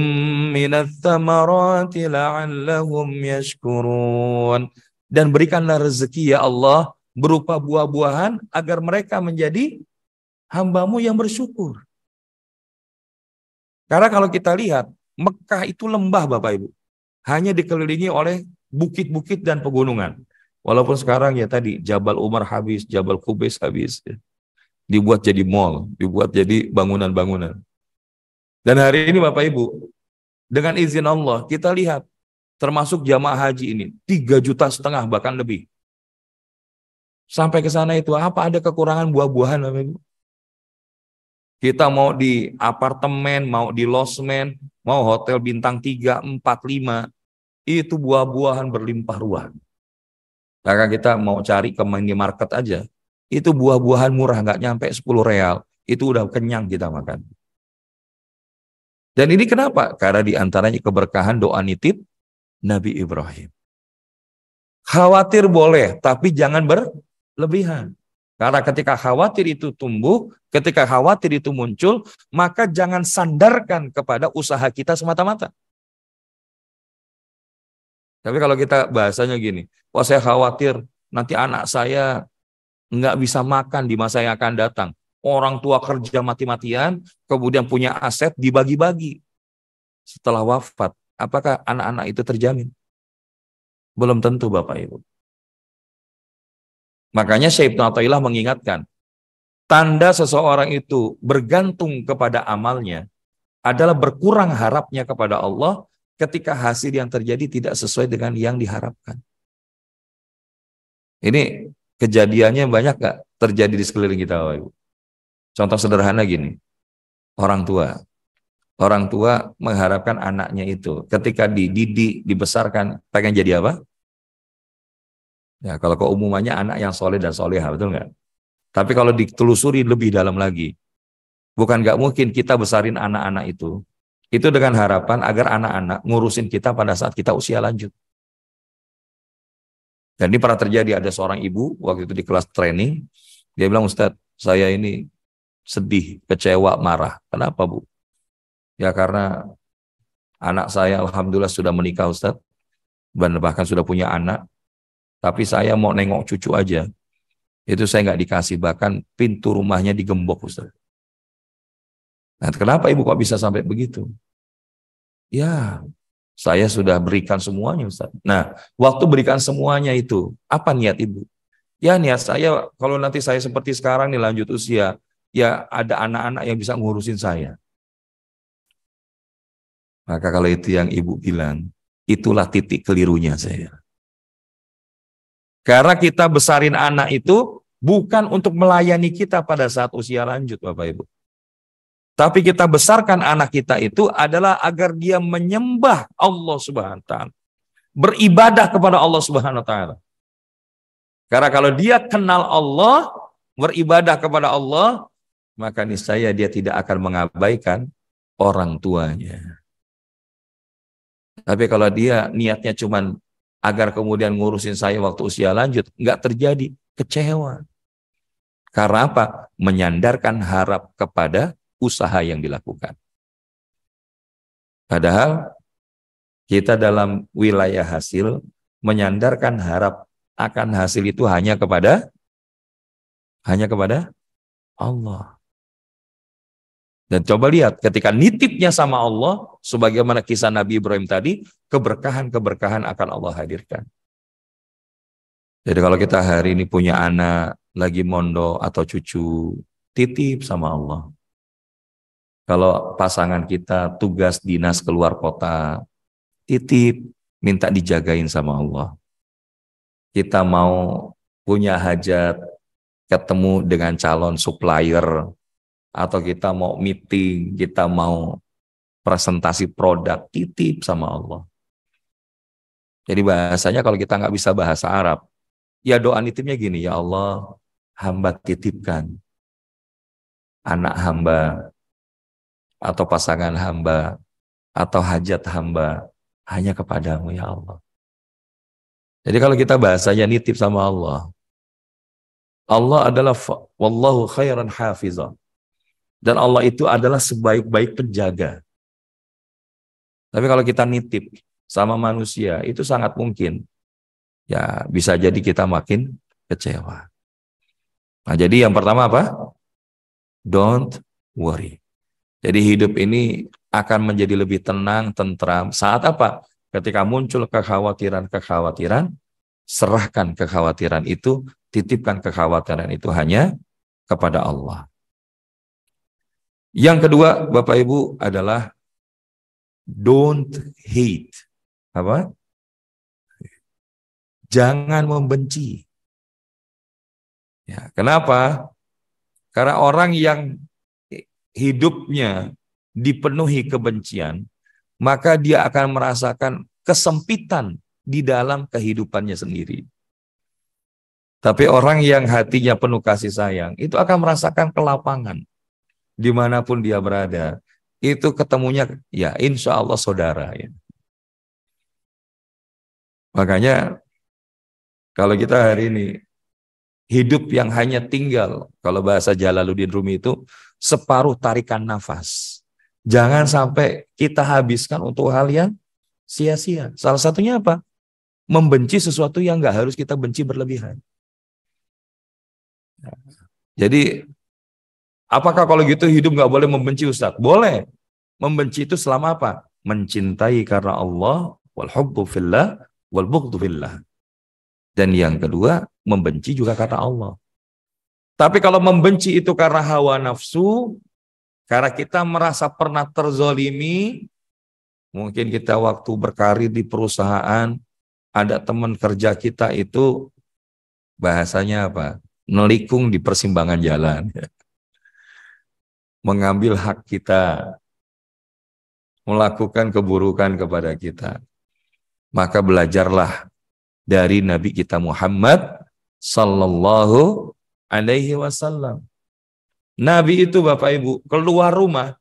minats tsamarati la'allahum yashkurun. Dan berikanlah rezeki ya Allah berupa buah-buahan agar mereka menjadi hamba-Mu yang bersyukur. Karena kalau kita lihat, Mekah itu lembah Bapak Ibu. Hanya dikelilingi oleh bukit-bukit dan pegunungan. Walaupun sekarang ya tadi Jabal Umar habis, Jabal Qubais habis. Dibuat jadi mall, dibuat jadi bangunan-bangunan. Dan hari ini Bapak Ibu, dengan izin Allah, kita lihat, termasuk jamaah haji ini, 3,5 juta bahkan lebih. Sampai ke sana itu, apa ada kekurangan buah-buahan Bapak Ibu? Kita mau di apartemen, mau di losmen, mau hotel bintang 3, 4, 5, itu buah-buahan berlimpah ruah. Maka kita mau cari ke minimarket aja, itu buah-buahan murah, nggak nyampe 10 real, itu udah kenyang kita makan. Dan ini kenapa? Karena diantaranya keberkahan doa nitip Nabi Ibrahim. Khawatir boleh, tapi jangan berlebihan. Karena ketika khawatir itu tumbuh, ketika khawatir itu muncul, maka jangan sandarkan kepada usaha kita semata-mata. Tapi kalau kita bahasanya gini, wah saya khawatir nanti anak saya nggak bisa makan di masa yang akan datang. Orang tua kerja mati-matian, kemudian punya aset dibagi-bagi. Setelah wafat, apakah anak-anak itu terjamin? Belum tentu Bapak Ibu. Makanya Syekh Ibnu Athaillah mengingatkan, tanda seseorang itu bergantung kepada amalnya adalah berkurang harapnya kepada Allah ketika hasil yang terjadi tidak sesuai dengan yang diharapkan. Ini kejadiannya banyak gak terjadi di sekeliling kita Bapak Ibu? Contoh sederhana gini, orang tua mengharapkan anaknya itu ketika dididik, dibesarkan, pengen jadi apa? Ya, kalau keumumannya anak yang soleh dan soleha, betul nggak? Tapi kalau ditelusuri lebih dalam lagi, bukan nggak mungkin kita besarin anak-anak itu dengan harapan agar anak-anak ngurusin kita pada saat kita usia lanjut. Dan ini pernah terjadi, ada seorang ibu waktu itu di kelas training, dia bilang, Ustadz, saya ini sedih, kecewa, marah. Kenapa, Bu? Ya karena anak saya alhamdulillah sudah menikah, Ustadz, dan bahkan sudah punya anak, tapi saya mau nengok cucu aja. Itu saya nggak dikasih, bahkan pintu rumahnya digembok, Ustadz. Nah, kenapa Ibu kok bisa sampai begitu? Ya, saya sudah berikan semuanya, Ustaz. Nah, waktu berikan semuanya itu, apa niat Ibu? Ya, niat saya kalau nanti saya seperti sekarang nih lanjut usia, ya ada anak-anak yang bisa ngurusin saya. Maka kalau itu yang Ibu bilang, itulah titik kelirunya saya. Karena kita besarin anak itu bukan untuk melayani kita pada saat usia lanjut, Bapak Ibu. Tapi kita besarkan anak kita itu adalah agar dia menyembah Allah Subhanahu wa taala. Beribadah kepada Allah Subhanahu wa taala. Karena kalau dia kenal Allah, beribadah kepada Allah, maka niscaya dia tidak akan mengabaikan orang tuanya. Tapi kalau dia niatnya cuman agar kemudian ngurusin saya waktu usia lanjut, nggak terjadi, kecewa. Karena apa? Menyandarkan harap kepada usaha yang dilakukan. Padahal kita dalam wilayah hasil menyandarkan harap akan hasil itu hanya kepada Allah. Dan coba lihat ketika nitipnya sama Allah, sebagaimana kisah Nabi Ibrahim tadi, keberkahan-keberkahan akan Allah hadirkan. Jadi kalau kita hari ini punya anak, lagi mondok atau cucu, titip sama Allah. Kalau pasangan kita tugas dinas keluar kota, titip, minta dijagain sama Allah. Kita mau punya hajat, ketemu dengan calon supplier, atau kita mau meeting, kita mau presentasi produk, titip sama Allah. Jadi bahasanya kalau kita nggak bisa bahasa Arab, ya doa nitipnya gini, ya Allah, hamba titipkan anak hamba, atau pasangan hamba, atau hajat hamba, hanya kepadamu ya Allah. Jadi kalau kita bahasanya nitip sama Allah, Allah adalah wallahu khairan hafizah. Dan Allah itu adalah sebaik-baik penjaga. Tapi kalau kita nitip sama manusia, itu sangat mungkin. Ya bisa jadi kita makin kecewa. Nah jadi yang pertama apa? Don't worry. Jadi hidup ini akan menjadi lebih tenang, tentram. Saat apa? Ketika muncul kekhawatiran-kekhawatiran, serahkan kekhawatiran itu, titipkan kekhawatiran itu hanya kepada Allah. Yang kedua, Bapak Ibu, adalah don't hate. Apa? Jangan membenci. Ya, kenapa? Karena orang yang hidupnya dipenuhi kebencian, maka dia akan merasakan kesempitan di dalam kehidupannya sendiri. Tapi orang yang hatinya penuh kasih sayang, itu akan merasakan kelapangan. Dimanapun dia berada, itu ketemunya, ya insya Allah saudara. Ya. Makanya, kalau kita hari ini, hidup yang hanya tinggal, kalau bahasa Jalaluddin Rumi itu, separuh tarikan nafas. Jangan sampai kita habiskan untuk hal yang sia-sia. Salah satunya apa? Membenci sesuatu yang nggak harus kita benci berlebihan. Jadi, apakah kalau gitu hidup nggak boleh membenci Ustaz? Boleh. Membenci itu selama apa? Mencintai karena Allah, wal hubbu fillah, wal bughdhu fillah. Dan yang kedua, membenci juga karena Allah. Tapi kalau membenci itu karena hawa nafsu, karena kita merasa pernah terzolimi, mungkin kita waktu berkarir di perusahaan, ada teman kerja kita itu, bahasanya apa? Nelikung di persimpangan jalan. Mengambil hak kita, melakukan keburukan kepada kita. Maka belajarlah dari Nabi kita Muhammad sallallahu alaihi wasallam. Nabi itu Bapak Ibu keluar rumah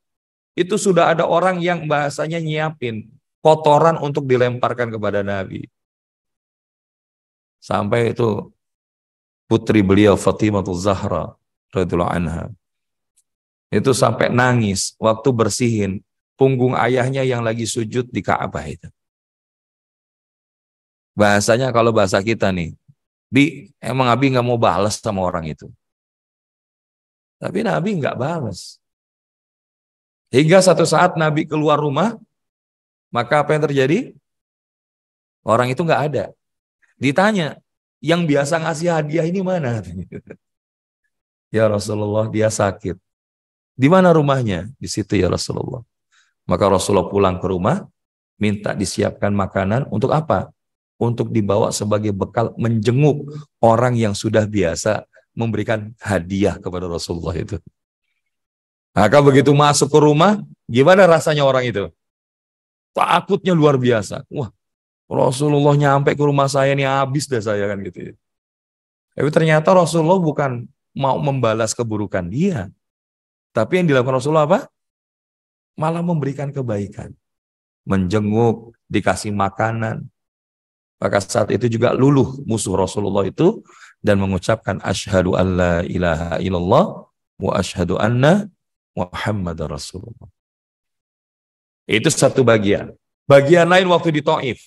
itu sudah ada orang yang bahasanya nyiapin kotoran untuk dilemparkan kepada Nabi. Sampai itu putri beliau Fatimatul Zahra radhiyallahu anha itu sampai nangis waktu bersihin punggung ayahnya yang lagi sujud di Ka'bah itu. Bahasanya kalau bahasa kita nih, Bi, emang Abi nggak mau balas sama orang itu. Tapi Nabi nggak balas. Hingga satu saat Nabi keluar rumah, maka apa yang terjadi? Orang itu nggak ada. Ditanya, yang biasa ngasih hadiah ini mana? Ya Rasulullah, dia sakit. Di mana rumahnya? Di situ ya Rasulullah. Maka Rasulullah pulang ke rumah, minta disiapkan makanan untuk apa? Untuk dibawa sebagai bekal menjenguk orang yang sudah biasa memberikan hadiah kepada Rasulullah itu. Maka begitu masuk ke rumah, gimana rasanya orang itu? Takutnya luar biasa. Wah, Rasulullah nyampe ke rumah saya nih, habis deh saya kan gitu. Tapi ternyata Rasulullah bukan mau membalas keburukan dia. Tapi yang dilakukan Rasulullah apa? Malah memberikan kebaikan. Menjenguk, dikasih makanan. Maka saat itu juga luluh musuh Rasulullah itu dan mengucapkan asyhadu an la ilaha illallah wa asyhadu anna Muhammadar Rasulullah. Itu satu bagian. Bagian lain waktu di Taif.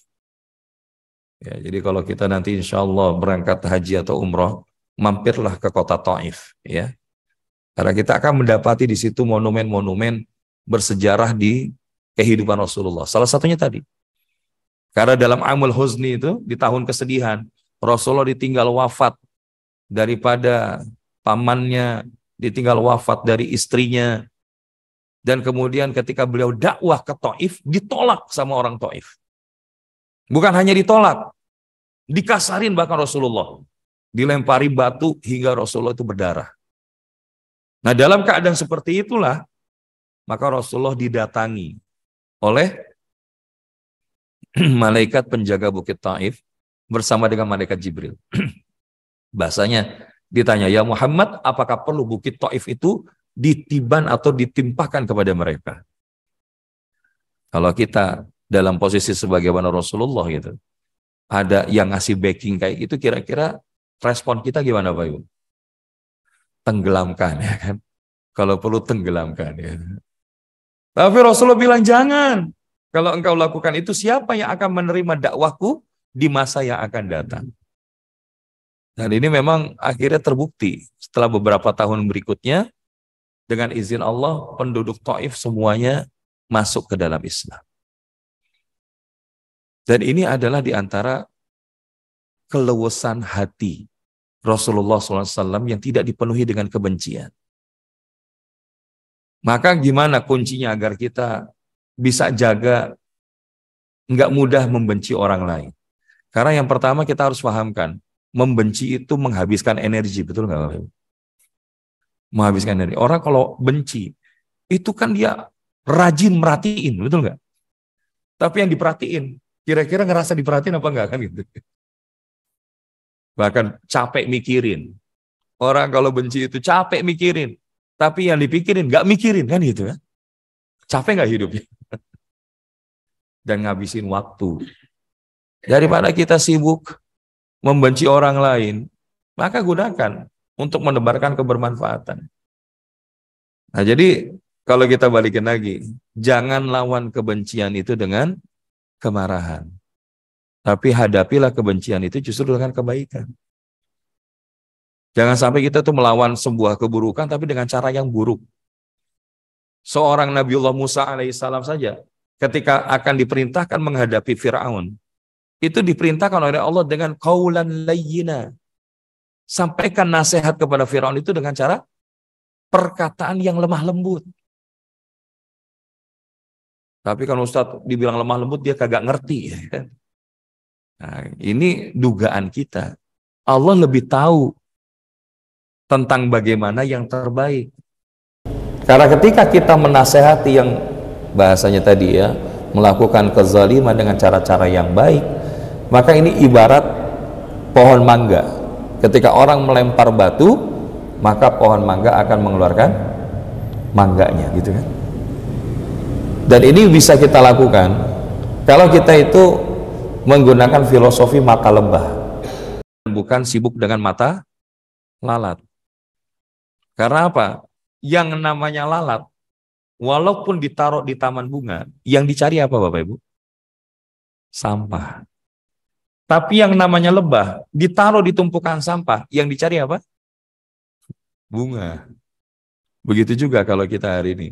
Ya, jadi kalau kita nanti insya Allah berangkat haji atau umroh, mampirlah ke kota Taif, ya. Karena kita akan mendapati di situ monumen-monumen bersejarah di kehidupan Rasulullah. Salah satunya tadi. Karena dalam Amul Huzni itu, di tahun kesedihan, Rasulullah ditinggal wafat daripada pamannya, ditinggal wafat dari istrinya. Dan kemudian ketika beliau dakwah ke Taif, ditolak sama orang Taif. Bukan hanya ditolak, dikasarin bahkan Rasulullah. Dilempari batu hingga Rasulullah itu berdarah. Nah dalam keadaan seperti itulah, maka Rasulullah didatangi oleh malaikat penjaga Bukit Taif bersama dengan malaikat Jibril. Bahasanya ditanya, ya Muhammad, apakah perlu Bukit Taif itu ditiban atau ditimpakan kepada mereka? Kalau kita dalam posisi sebagaimana Rasulullah gitu, ada yang ngasih backing kayak gitu, kira-kira respon kita gimana Pak Ibu? Tenggelamkan, ya kan? Kalau perlu tenggelamkan, ya. Tapi Rasulullah bilang jangan. Kalau engkau lakukan itu, siapa yang akan menerima dakwahku di masa yang akan datang? Dan ini memang akhirnya terbukti setelah beberapa tahun berikutnya, dengan izin Allah, penduduk Taif semuanya masuk ke dalam Islam. Dan ini adalah di antara keluasan hati Rasulullah SAW yang tidak dipenuhi dengan kebencian. Maka gimana kuncinya agar kita bisa jaga nggak mudah membenci orang lain? Karena yang pertama kita harus pahamkan, membenci itu menghabiskan energi, betul nggak? Menghabiskan energi. Orang kalau benci, itu kan dia rajin merhatiin, betul nggak? Tapi yang diperhatiin, kira-kira ngerasa diperhatiin apa enggak kan gitu. Bahkan capek mikirin. Orang kalau benci itu capek mikirin. Tapi yang dipikirin nggak mikirin kan gitu ya. Capek nggak hidupnya? Dan ngabisin waktu. Daripada kita sibuk membenci orang lain, maka gunakan untuk menebarkan kebermanfaatan. Nah jadi kalau kita balikin lagi, jangan lawan kebencian itu dengan kemarahan. Tapi hadapilah kebencian itu justru dengan kebaikan. Jangan sampai kita tuh melawan sebuah keburukan tapi dengan cara yang buruk. Seorang Nabiullah Musa alaihissalam saja ketika akan diperintahkan menghadapi Fir'aun, itu diperintahkan oleh Allah dengan qaulan layyina. Sampaikan nasihat kepada Fir'aun itu dengan cara perkataan yang lemah lembut. Tapi kan Ustadz dibilang lemah lembut, dia kagak ngerti. Ya kan? Nah, ini dugaan kita. Allah lebih tahu tentang bagaimana yang terbaik. Karena ketika kita menasehati yang bahasanya tadi ya, melakukan kezaliman dengan cara-cara yang baik, maka ini ibarat pohon mangga. Ketika orang melempar batu, maka pohon mangga akan mengeluarkan mangganya, gitu kan. Dan ini bisa kita lakukan kalau kita itu menggunakan filosofi mata lebah. bukan sibuk dengan mata lalat. Karena apa? Yang namanya lalat, walaupun ditaruh di taman bunga, yang dicari apa Bapak Ibu? Sampah. Tapi yang namanya lebah, ditaruh di tumpukan sampah, yang dicari apa? Bunga. Begitu juga kalau kita hari ini.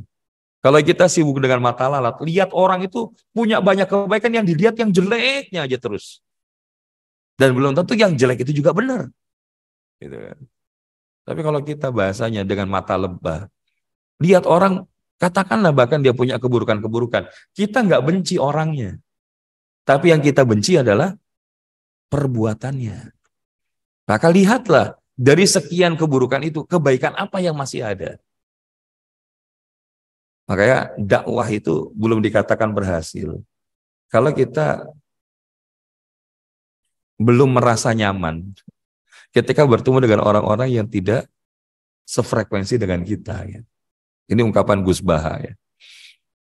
Kalau kita sibuk dengan mata lalat, lihat orang itu punya banyak kebaikan, yang dilihat yang jeleknya aja terus. Dan belum tentu yang jelek itu juga benar. Gitu kan. Tapi kalau kita bahasanya dengan mata lebah, lihat orang, katakanlah bahkan dia punya keburukan-keburukan, kita nggak benci orangnya. Tapi yang kita benci adalah perbuatannya. Maka lihatlah, dari sekian keburukan itu, kebaikan apa yang masih ada. Makanya dakwah itu belum dikatakan berhasil kalau kita belum merasa nyaman ketika bertemu dengan orang-orang yang tidak sefrekuensi dengan kita. Ya. Ini ungkapan Gus Baha. Ya.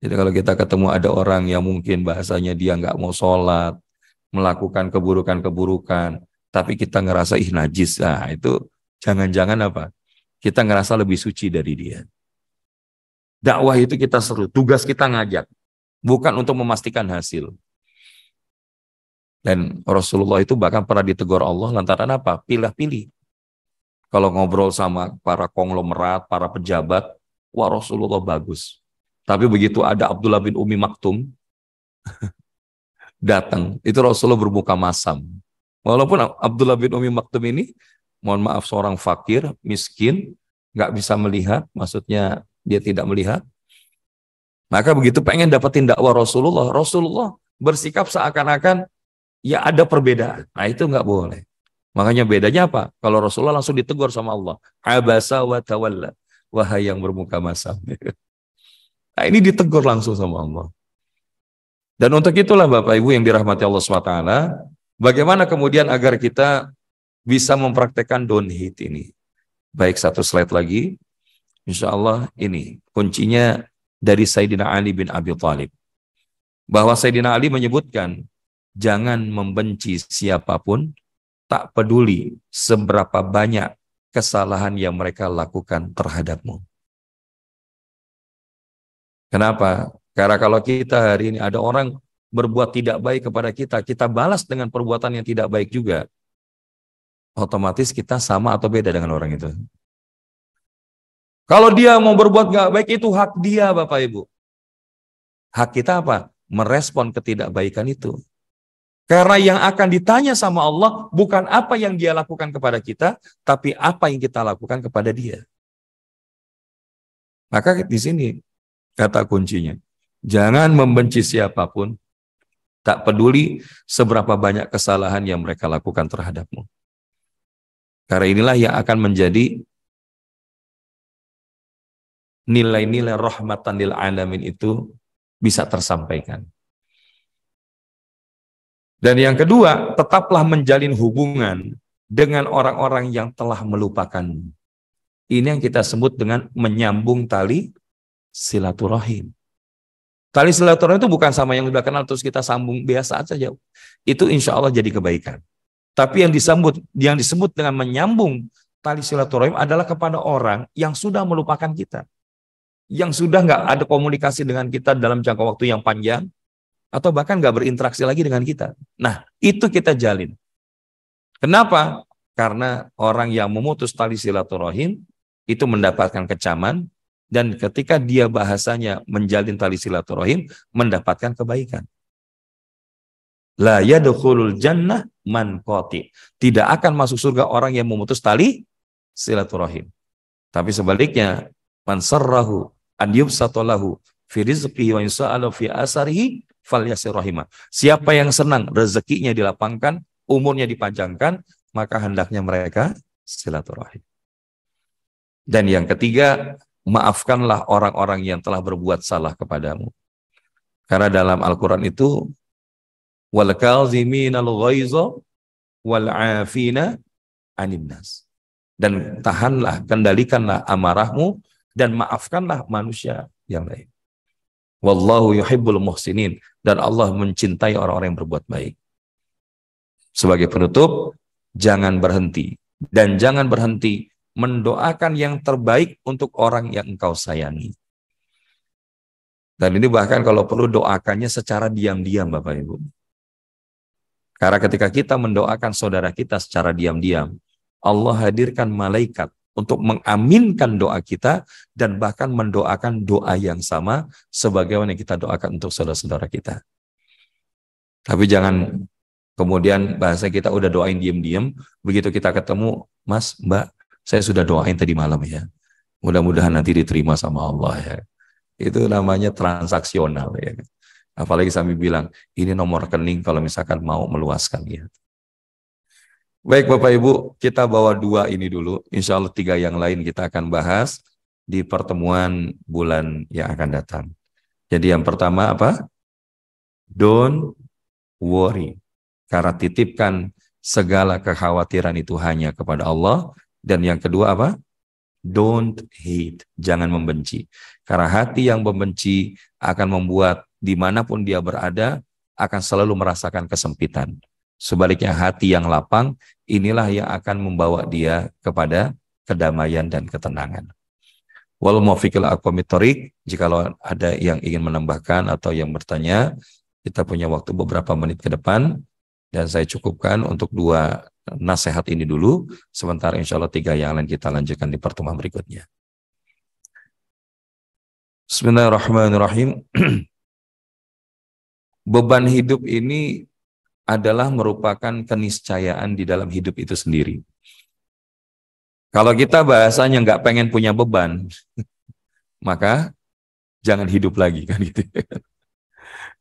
Jadi kalau kita ketemu ada orang yang mungkin bahasanya dia nggak mau sholat, melakukan keburukan-keburukan, tapi kita ngerasa najis, nah itu jangan-jangan apa? Kita ngerasa lebih suci dari dia. Dakwah itu kita seru, tugas kita ngajak, bukan untuk memastikan hasil. Dan Rasulullah itu bahkan pernah ditegur Allah lantaran apa? Pilih-pilih. Kalau ngobrol sama para konglomerat, para pejabat, wah Rasulullah bagus. Tapi begitu ada Abdullah bin Umi Maktum datang, itu Rasulullah bermuka masam. Walaupun Abdullah bin Umi Maktum ini, mohon maaf, seorang fakir, miskin, nggak bisa melihat, maksudnya dia tidak melihat. Maka begitu pengen dapetin dakwah Rasulullah, Rasulullah bersikap seakan-akan ya ada perbedaan. Nah itu nggak boleh. Makanya bedanya apa? Kalau Rasulullah langsung ditegur sama Allah. Abasa wa tawalla. Wahai yang bermuka masam. Nah ini ditegur langsung sama Allah. Dan untuk itulah Bapak Ibu yang dirahmati Allah SWT, bagaimana kemudian agar kita bisa mempraktekkan don't hate ini. Baik, satu slide lagi. Insya Allah ini kuncinya dari Sayyidina Ali bin Abi Thalib. Bahwa Sayyidina Ali menyebutkan, jangan membenci siapapun, tak peduli seberapa banyak kesalahan yang mereka lakukan terhadapmu. Kenapa? Karena kalau kita hari ini ada orang berbuat tidak baik kepada kita, kita balas dengan perbuatan yang tidak baik juga, otomatis kita sama atau beda dengan orang itu. Kalau dia mau berbuat nggak baik, itu hak dia Bapak Ibu. Hak kita apa? Merespon ketidakbaikan itu. Karena yang akan ditanya sama Allah bukan apa yang dia lakukan kepada kita, tapi apa yang kita lakukan kepada dia. Maka di sini kata kuncinya, jangan membenci siapapun, tak peduli seberapa banyak kesalahan yang mereka lakukan terhadapmu. Karena inilah yang akan menjadi nilai-nilai rahmatan lil alamin itu bisa tersampaikan. Dan yang kedua, tetaplah menjalin hubungan dengan orang-orang yang telah melupakanmu. Ini yang kita sebut dengan menyambung tali silaturahim. Tali silaturahim itu bukan sama yang sudah kenal terus kita sambung biasa saja. Itu insya Allah jadi kebaikan. Tapi yang disebut dengan menyambung tali silaturahim adalah kepada orang yang sudah melupakan kita. Yang sudah nggak ada komunikasi dengan kita dalam jangka waktu yang panjang, atau bahkan nggak berinteraksi lagi dengan kita. Nah, itu kita jalin. Kenapa? Karena orang yang memutus tali silaturahim itu mendapatkan kecaman, dan ketika dia bahasanya menjalin tali silaturahim, mendapatkan kebaikan. La yadkhulul jannah man qati. Tidak akan masuk surga orang yang memutus tali silaturahim. Tapi sebaliknya, man sarrahu an yubsatalahu fi rizqihi wa yusa'alu fi asarihi falyasir rahimah. Siapa yang senang rezekinya dilapangkan, umurnya dipanjangkan, maka hendaknya mereka silaturahim. Dan yang ketiga, maafkanlah orang-orang yang telah berbuat salah kepadamu. Karena dalam Al-Quran itu, wal kaziminal ghaiza wal afina anin nas. Dan tahanlah, kendalikanlah amarahmu, dan maafkanlah manusia yang lain. Wallahu yuhibbul muhsinin. Dan Allah mencintai orang-orang yang berbuat baik. Sebagai penutup, jangan berhenti. Dan jangan berhenti mendoakan yang terbaik untuk orang yang engkau sayangi. Dan ini bahkan kalau perlu doakannya secara diam-diam Bapak Ibu. Karena ketika kita mendoakan saudara kita secara diam-diam, Allah hadirkan malaikat untuk mengaminkan doa kita dan bahkan mendoakan doa yang sama sebagaimana kita doakan untuk saudara-saudara kita. Tapi jangan kemudian bahasa kita udah doain diam-diam, begitu kita ketemu, Mas, Mbak, saya sudah doain tadi malam ya. Mudah-mudahan nanti diterima sama Allah ya. Itu namanya transaksional ya. Apalagi sambil bilang, ini nomor rekening kalau misalkan mau meluaskan ya. Baik Bapak Ibu, kita bawa 2 ini dulu. Insya Allah 3 yang lain kita akan bahas di pertemuan bulan yang akan datang. Jadi yang pertama apa? Don't worry. Karena titipkan segala kekhawatiran itu hanya kepada Allah. Dan yang kedua apa? Don't hate. Jangan membenci. Karena hati yang membenci akan membuat dimanapun dia berada akan selalu merasakan kesempitan. Sebaliknya hati yang lapang inilah yang akan membawa dia kepada kedamaian dan ketenangan. Wal muwaffiqil aqwamit thoriq. Jikalau ada yang ingin menambahkan atau yang bertanya, kita punya waktu beberapa menit ke depan dan saya cukupkan untuk 2 nasihat ini dulu. Sementara insya Allah 3 yang lain kita lanjutkan di pertemuan berikutnya. Bismillahirrahmanirrahim. Beban hidup ini adalah merupakan keniscayaan di dalam hidup itu sendiri. Kalau kita bahasanya nggak pengen punya beban, maka jangan hidup lagi kan gitu.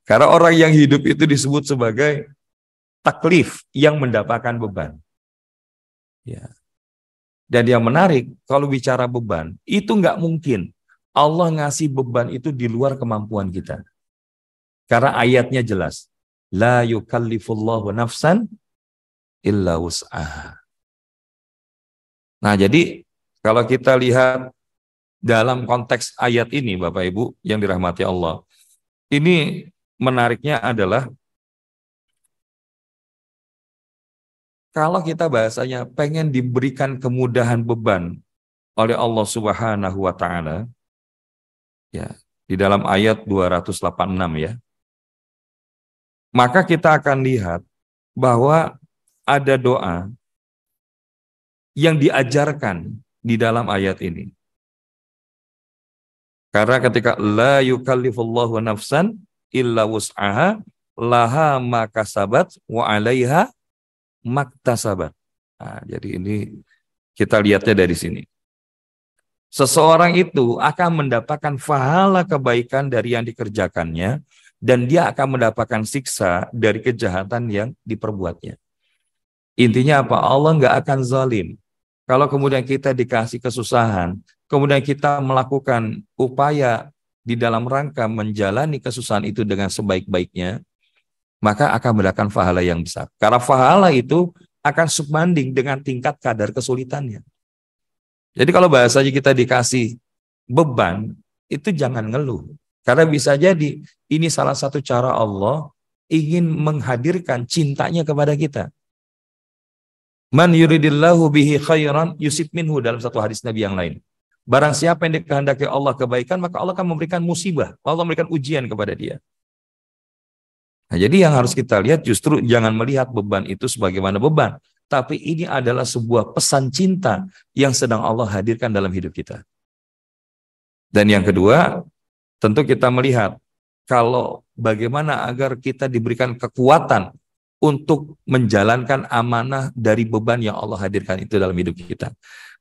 Karena orang yang hidup itu disebut sebagai taklif yang mendapatkan beban. Ya. Dan yang menarik, kalau bicara beban, itu nggak mungkin Allah ngasih beban itu di luar kemampuan kita. Karena ayatnya jelas. La yukallifullahu nafsan illa wus'aha. Nah, jadi kalau kita lihat dalam konteks ayat ini Bapak Ibu yang dirahmati Allah, ini menariknya adalah kalau kita bahasanya pengen diberikan kemudahan beban oleh Allah Subhanahu wa taala, ya, di dalam ayat 286 ya. Maka kita akan lihat bahwa ada doa yang diajarkan di dalam ayat ini. Karena ketika la yukallifullahu nafsan illa wus'aha laha ma kasabat wa 'alaiha maktasabat. Nah, jadi ini kita lihatnya dari sini. Seseorang itu akan mendapatkan pahala kebaikan dari yang dikerjakannya dan dia akan mendapatkan siksa dari kejahatan yang diperbuatnya. Intinya apa? Allah nggak akan zalim. Kalau kemudian kita dikasih kesusahan, kemudian kita melakukan upaya di dalam rangka menjalani kesusahan itu dengan sebaik-baiknya, maka akan mendapatkan pahala yang besar. Karena pahala itu akan sebanding dengan tingkat kadar kesulitannya. Jadi kalau bahasanya kita dikasih beban, itu jangan ngeluh. Karena bisa jadi ini salah satu cara Allah ingin menghadirkan cintanya kepada kita. Man yuridillahu bihi khairan yusib minhu dalam satu hadis Nabi yang lain. Barang siapa yang dikehendaki Allah kebaikan, maka Allah akan memberikan musibah. Allah memberikan ujian kepada dia. Nah, jadi yang harus kita lihat justru jangan melihat beban itu sebagaimana beban. Tapi ini adalah sebuah pesan cinta yang sedang Allah hadirkan dalam hidup kita. Dan yang kedua, tentu kita melihat kalau bagaimana agar kita diberikan kekuatan untuk menjalankan amanah dari beban yang Allah hadirkan itu dalam hidup kita.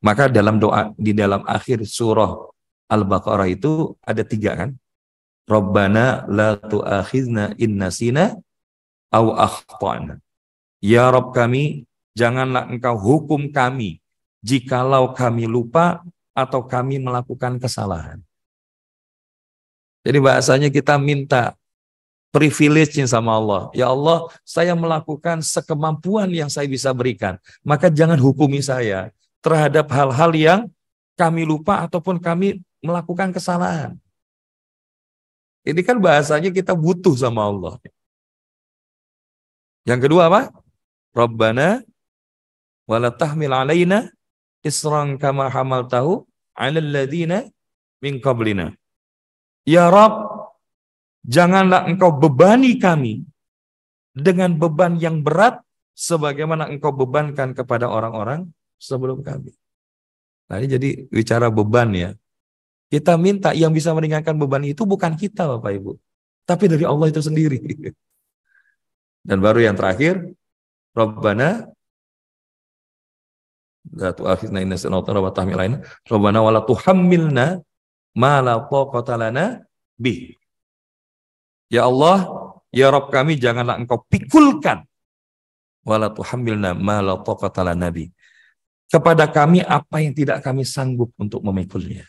Maka dalam doa di dalam akhir surah Al-Baqarah itu ada 3 kan? Rabbana la tu'akhizna in nasina aw akhtana. Ya Rabb kami, janganlah engkau hukum kami jikalau kami lupa atau kami melakukan kesalahan. Jadi bahasanya kita minta privilege sama Allah. Ya Allah, saya melakukan sekemampuan yang saya bisa berikan. Maka jangan hukumi saya terhadap hal-hal yang kami lupa ataupun kami melakukan kesalahan. Ini kan bahasanya kita butuh sama Allah. Yang kedua apa? Rabbana wala tahmil alaina isran kama hamaltahu 'alal ladzina min qablina. Ya Rabb, janganlah engkau bebani kami dengan beban yang berat sebagaimana engkau bebankan kepada orang-orang sebelum kami. Nah, ini jadi bicara beban ya. Kita minta yang bisa meringankan beban itu bukan kita Bapak Ibu, tapi dari Allah itu sendiri. Dan baru yang terakhir, Rabbana la tu'akhidna in nasina wa tahmilna Rabbana wa la tuhammilna ma la taqata lana bih. Ya Allah, ya Rabb kami, janganlah engkau pikulkan wala tuhammilna ma la taqata lana bih, kepada kami apa yang tidak kami sanggup untuk memikulnya.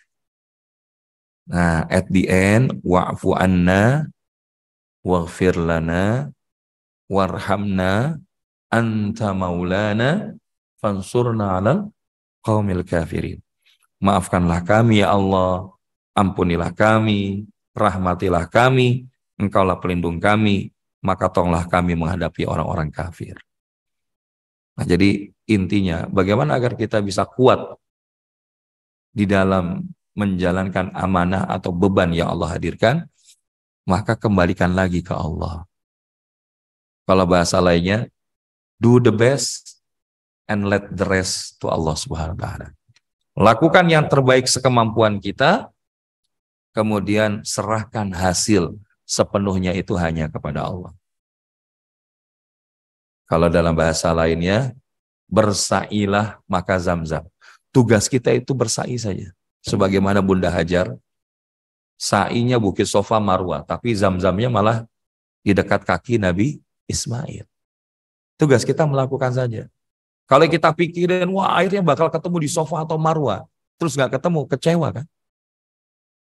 Nah, at the end, wa'fu anna waghfir lana warhamna anta maulana fansurna 'alal qaumil kafirin. Maafkanlah kami ya Allah, ampunilah kami, rahmatilah kami, engkaulah pelindung kami, maka tolonglah kami menghadapi orang-orang kafir. Nah, jadi intinya bagaimana agar kita bisa kuat di dalam menjalankan amanah atau beban yang Allah hadirkan, maka kembalikan lagi ke Allah. Kalau bahasa lainnya, do the best and let the rest to Allah Subhanahu wa ta'ala. Lakukan yang terbaik sekemampuan kita, kemudian serahkan hasil sepenuhnya itu hanya kepada Allah. Kalau dalam bahasa lainnya, bersailah maka Zamzam. Tugas kita itu bersai saja. Sebagaimana Bunda Hajar, sa'inya Bukit Sofa Marwah, tapi Zamzamnya malah di dekat kaki Nabi Ismail. Tugas kita melakukan saja. Kalau kita pikirin, wah akhirnya bakal ketemu di Sofa atau Marwah, terus nggak ketemu, kecewa kan?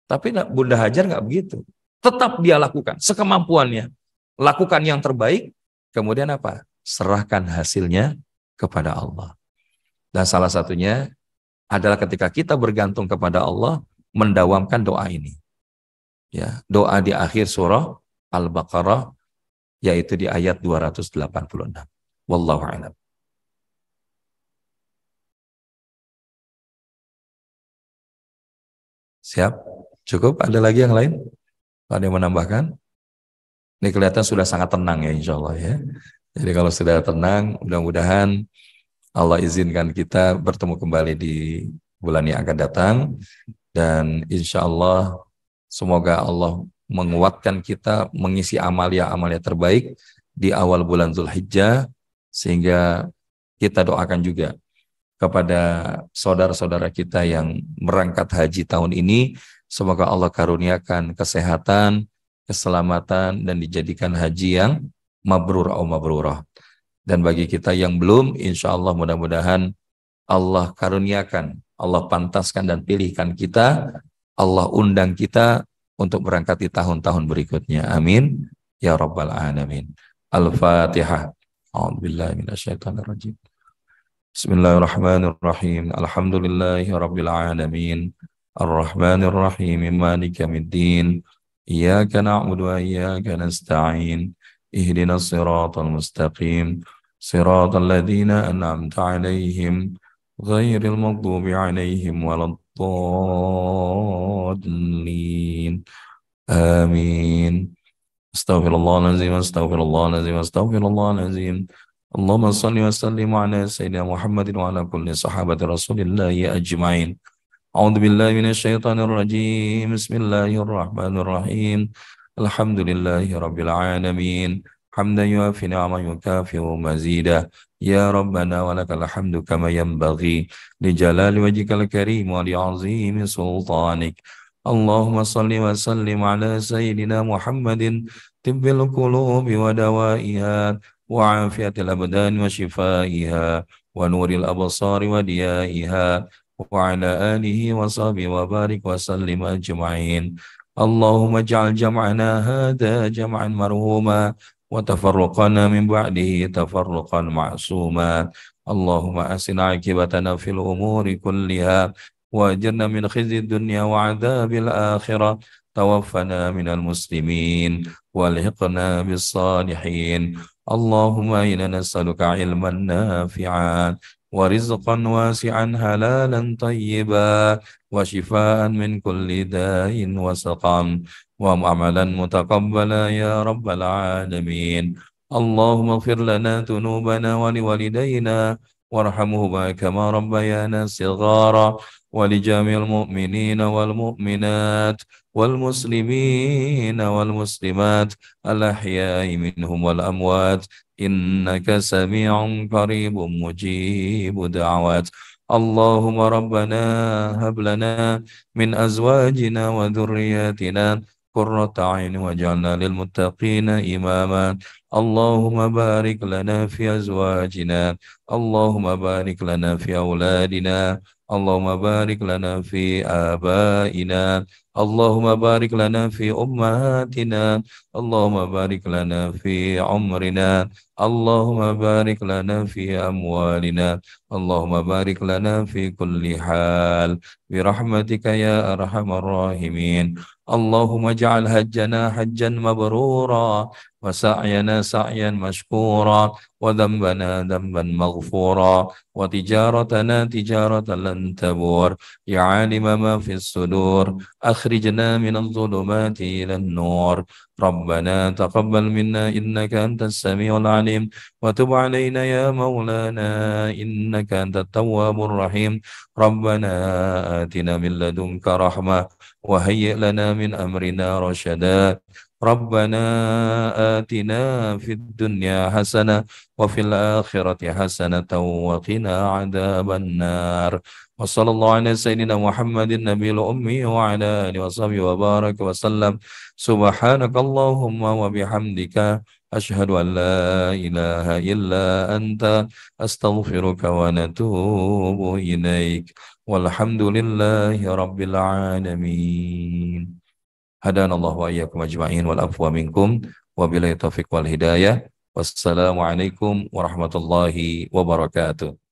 Tapi Bunda Hajar nggak begitu. Tetap dia lakukan sekemampuannya. Lakukan yang terbaik, kemudian apa? Serahkan hasilnya kepada Allah. Dan salah satunya adalah ketika kita bergantung kepada Allah, mendawamkan doa ini. Ya, doa di akhir surah Al-Baqarah, yaitu di ayat 286. Wallahu a'lam. Siap? Cukup? Ada lagi yang lain? Ada yang menambahkan? Ini kelihatan sudah sangat tenang ya insya Allah ya. Jadi kalau sudah tenang, mudah-mudahan Allah izinkan kita bertemu kembali di bulan yang akan datang. Dan insya Allah semoga Allah menguatkan kita mengisi amalia-amalia terbaik di awal bulan Zulhijjah, sehingga kita doakan juga kepada saudara-saudara kita yang berangkat haji tahun ini, semoga Allah karuniakan kesehatan, keselamatan, dan dijadikan haji yang mabrur atau mabrurah. Dan bagi kita yang belum, insya Allah mudah-mudahan Allah karuniakan, Allah pantaskan dan pilihkan kita, Allah undang kita untuk berangkat di tahun-tahun berikutnya. Amin. Ya Rabbal Alamin. Al-Fatihah. A'udzubillahi minasyaitonirrajim. Bismillahirrahmanirrahim. Alhamdulillahi Rabbil Alamin. Ar-Rahmanirrahim. Maliki yaumiddin. Iyyaka na'budu wa iyyaka nasta'in. Ihdinas siratal mustaqim. Siratal ladzina an'amta 'alaihim ghairil maghdubi 'alaihim waladdallin. Amin. Astaghfirullahaladzim, astaghfirullahaladzim, astaghfirullahaladzim. Allahumma salli wa sallim ala Sayyidina Muhammadin wa ala kulli sahabati Rasulillahi ajma'in. A'udzu billahi minasyaitonir rajim. Bismillahirrahmanirrahim. Alhamdulillahi rabbil alamin. Hamdan yuafi ni'ama yukafi'u mazida. Ya Rabbana wa lakal hamdu kama yanbaghi li jalali wajhikal karim wa li 'azimi sultanik. Allahumma salli wa sallim ala Sayyidina Muhammadin tibbil qulubi wa dawaiha wa afiyatil abdan wa shifaiha wa nuril absari wa diyaiha wa ala alihi wa sahbihi wa barik wa sallim ajma'in. Allahumma ij'al jam'ana hadha jam'an marhuma wa tafarruqana min ba'dihi tafarruqan ma'suma. Allahumma asin 'aqibatana fil umuri kulliha وأجرنا من خزي الدنيا وعذاب الآخرة. توفنا من المسلمين والحقنا بالصالحين. اللهم إنا نسألك علما نافعا ورزقا واسعا حلالا طيبا وشفاء من كل داء وسقم وعملا متقبلا يا رب العالمين. اللهم اغفر لنا ذنوبنا ولوالدينا وارحمهما كما ربيانا صغارا ولجميع المؤمنين والمؤمنات والمسلمين والمسلمات الأحياء منهم والأموات إنك سميع قريب مجيب دعوات. اللهم ربنا هب لنا من أزواجنا وذرياتنا قرة عين واجعلنا للمتقين إماما. اللهم بارك لنا في أزواجنا، اللهم بارك لنا في أولادنا، اللهم بارك لنا في آبائنا، اللهم بارك لنا في أمهاتنا، اللهم بارك لنا في عمرنا، اللهم بارك لنا في أموالنا، اللهم بارك لنا في كل حال برحمتك يا أرحم الراحمين. اللهم اجعل حجنا حجا مبرورا وسعينا سعيا مشكورا وذنبنا ذنبا مغفورا وتجارتنا تجارة لن تبور. يا عالم ما في الصدور أخرجنا من الظلمات إلى النور. ربنا تقبل منا إنك أنت السميع العليم وتب علينا يا مولانا إنك أنت التواب الرحيم. ربنا آتنا من لدنك رحمة وهيئ لنا من أمرنا رشدا. ربنا آتنا في الدنيا حسنة وفي الآخرة حسنة وقنا عذاب النار. وصلى الله على سيدنا محمد النبي الأمي وعلى آله وصحبه وبارك وسلم. سبحانك اللهم وبحمدك أشهد أن لا إله إلا أنت أستغفرك ونتوب إليك والحمد لله رب العالمين. هدانا الله وإياكم أجمعين والعفو منكم وبالله التوفيق والهداية. Wassalamualaikum warahmatullahi wabarakatuh.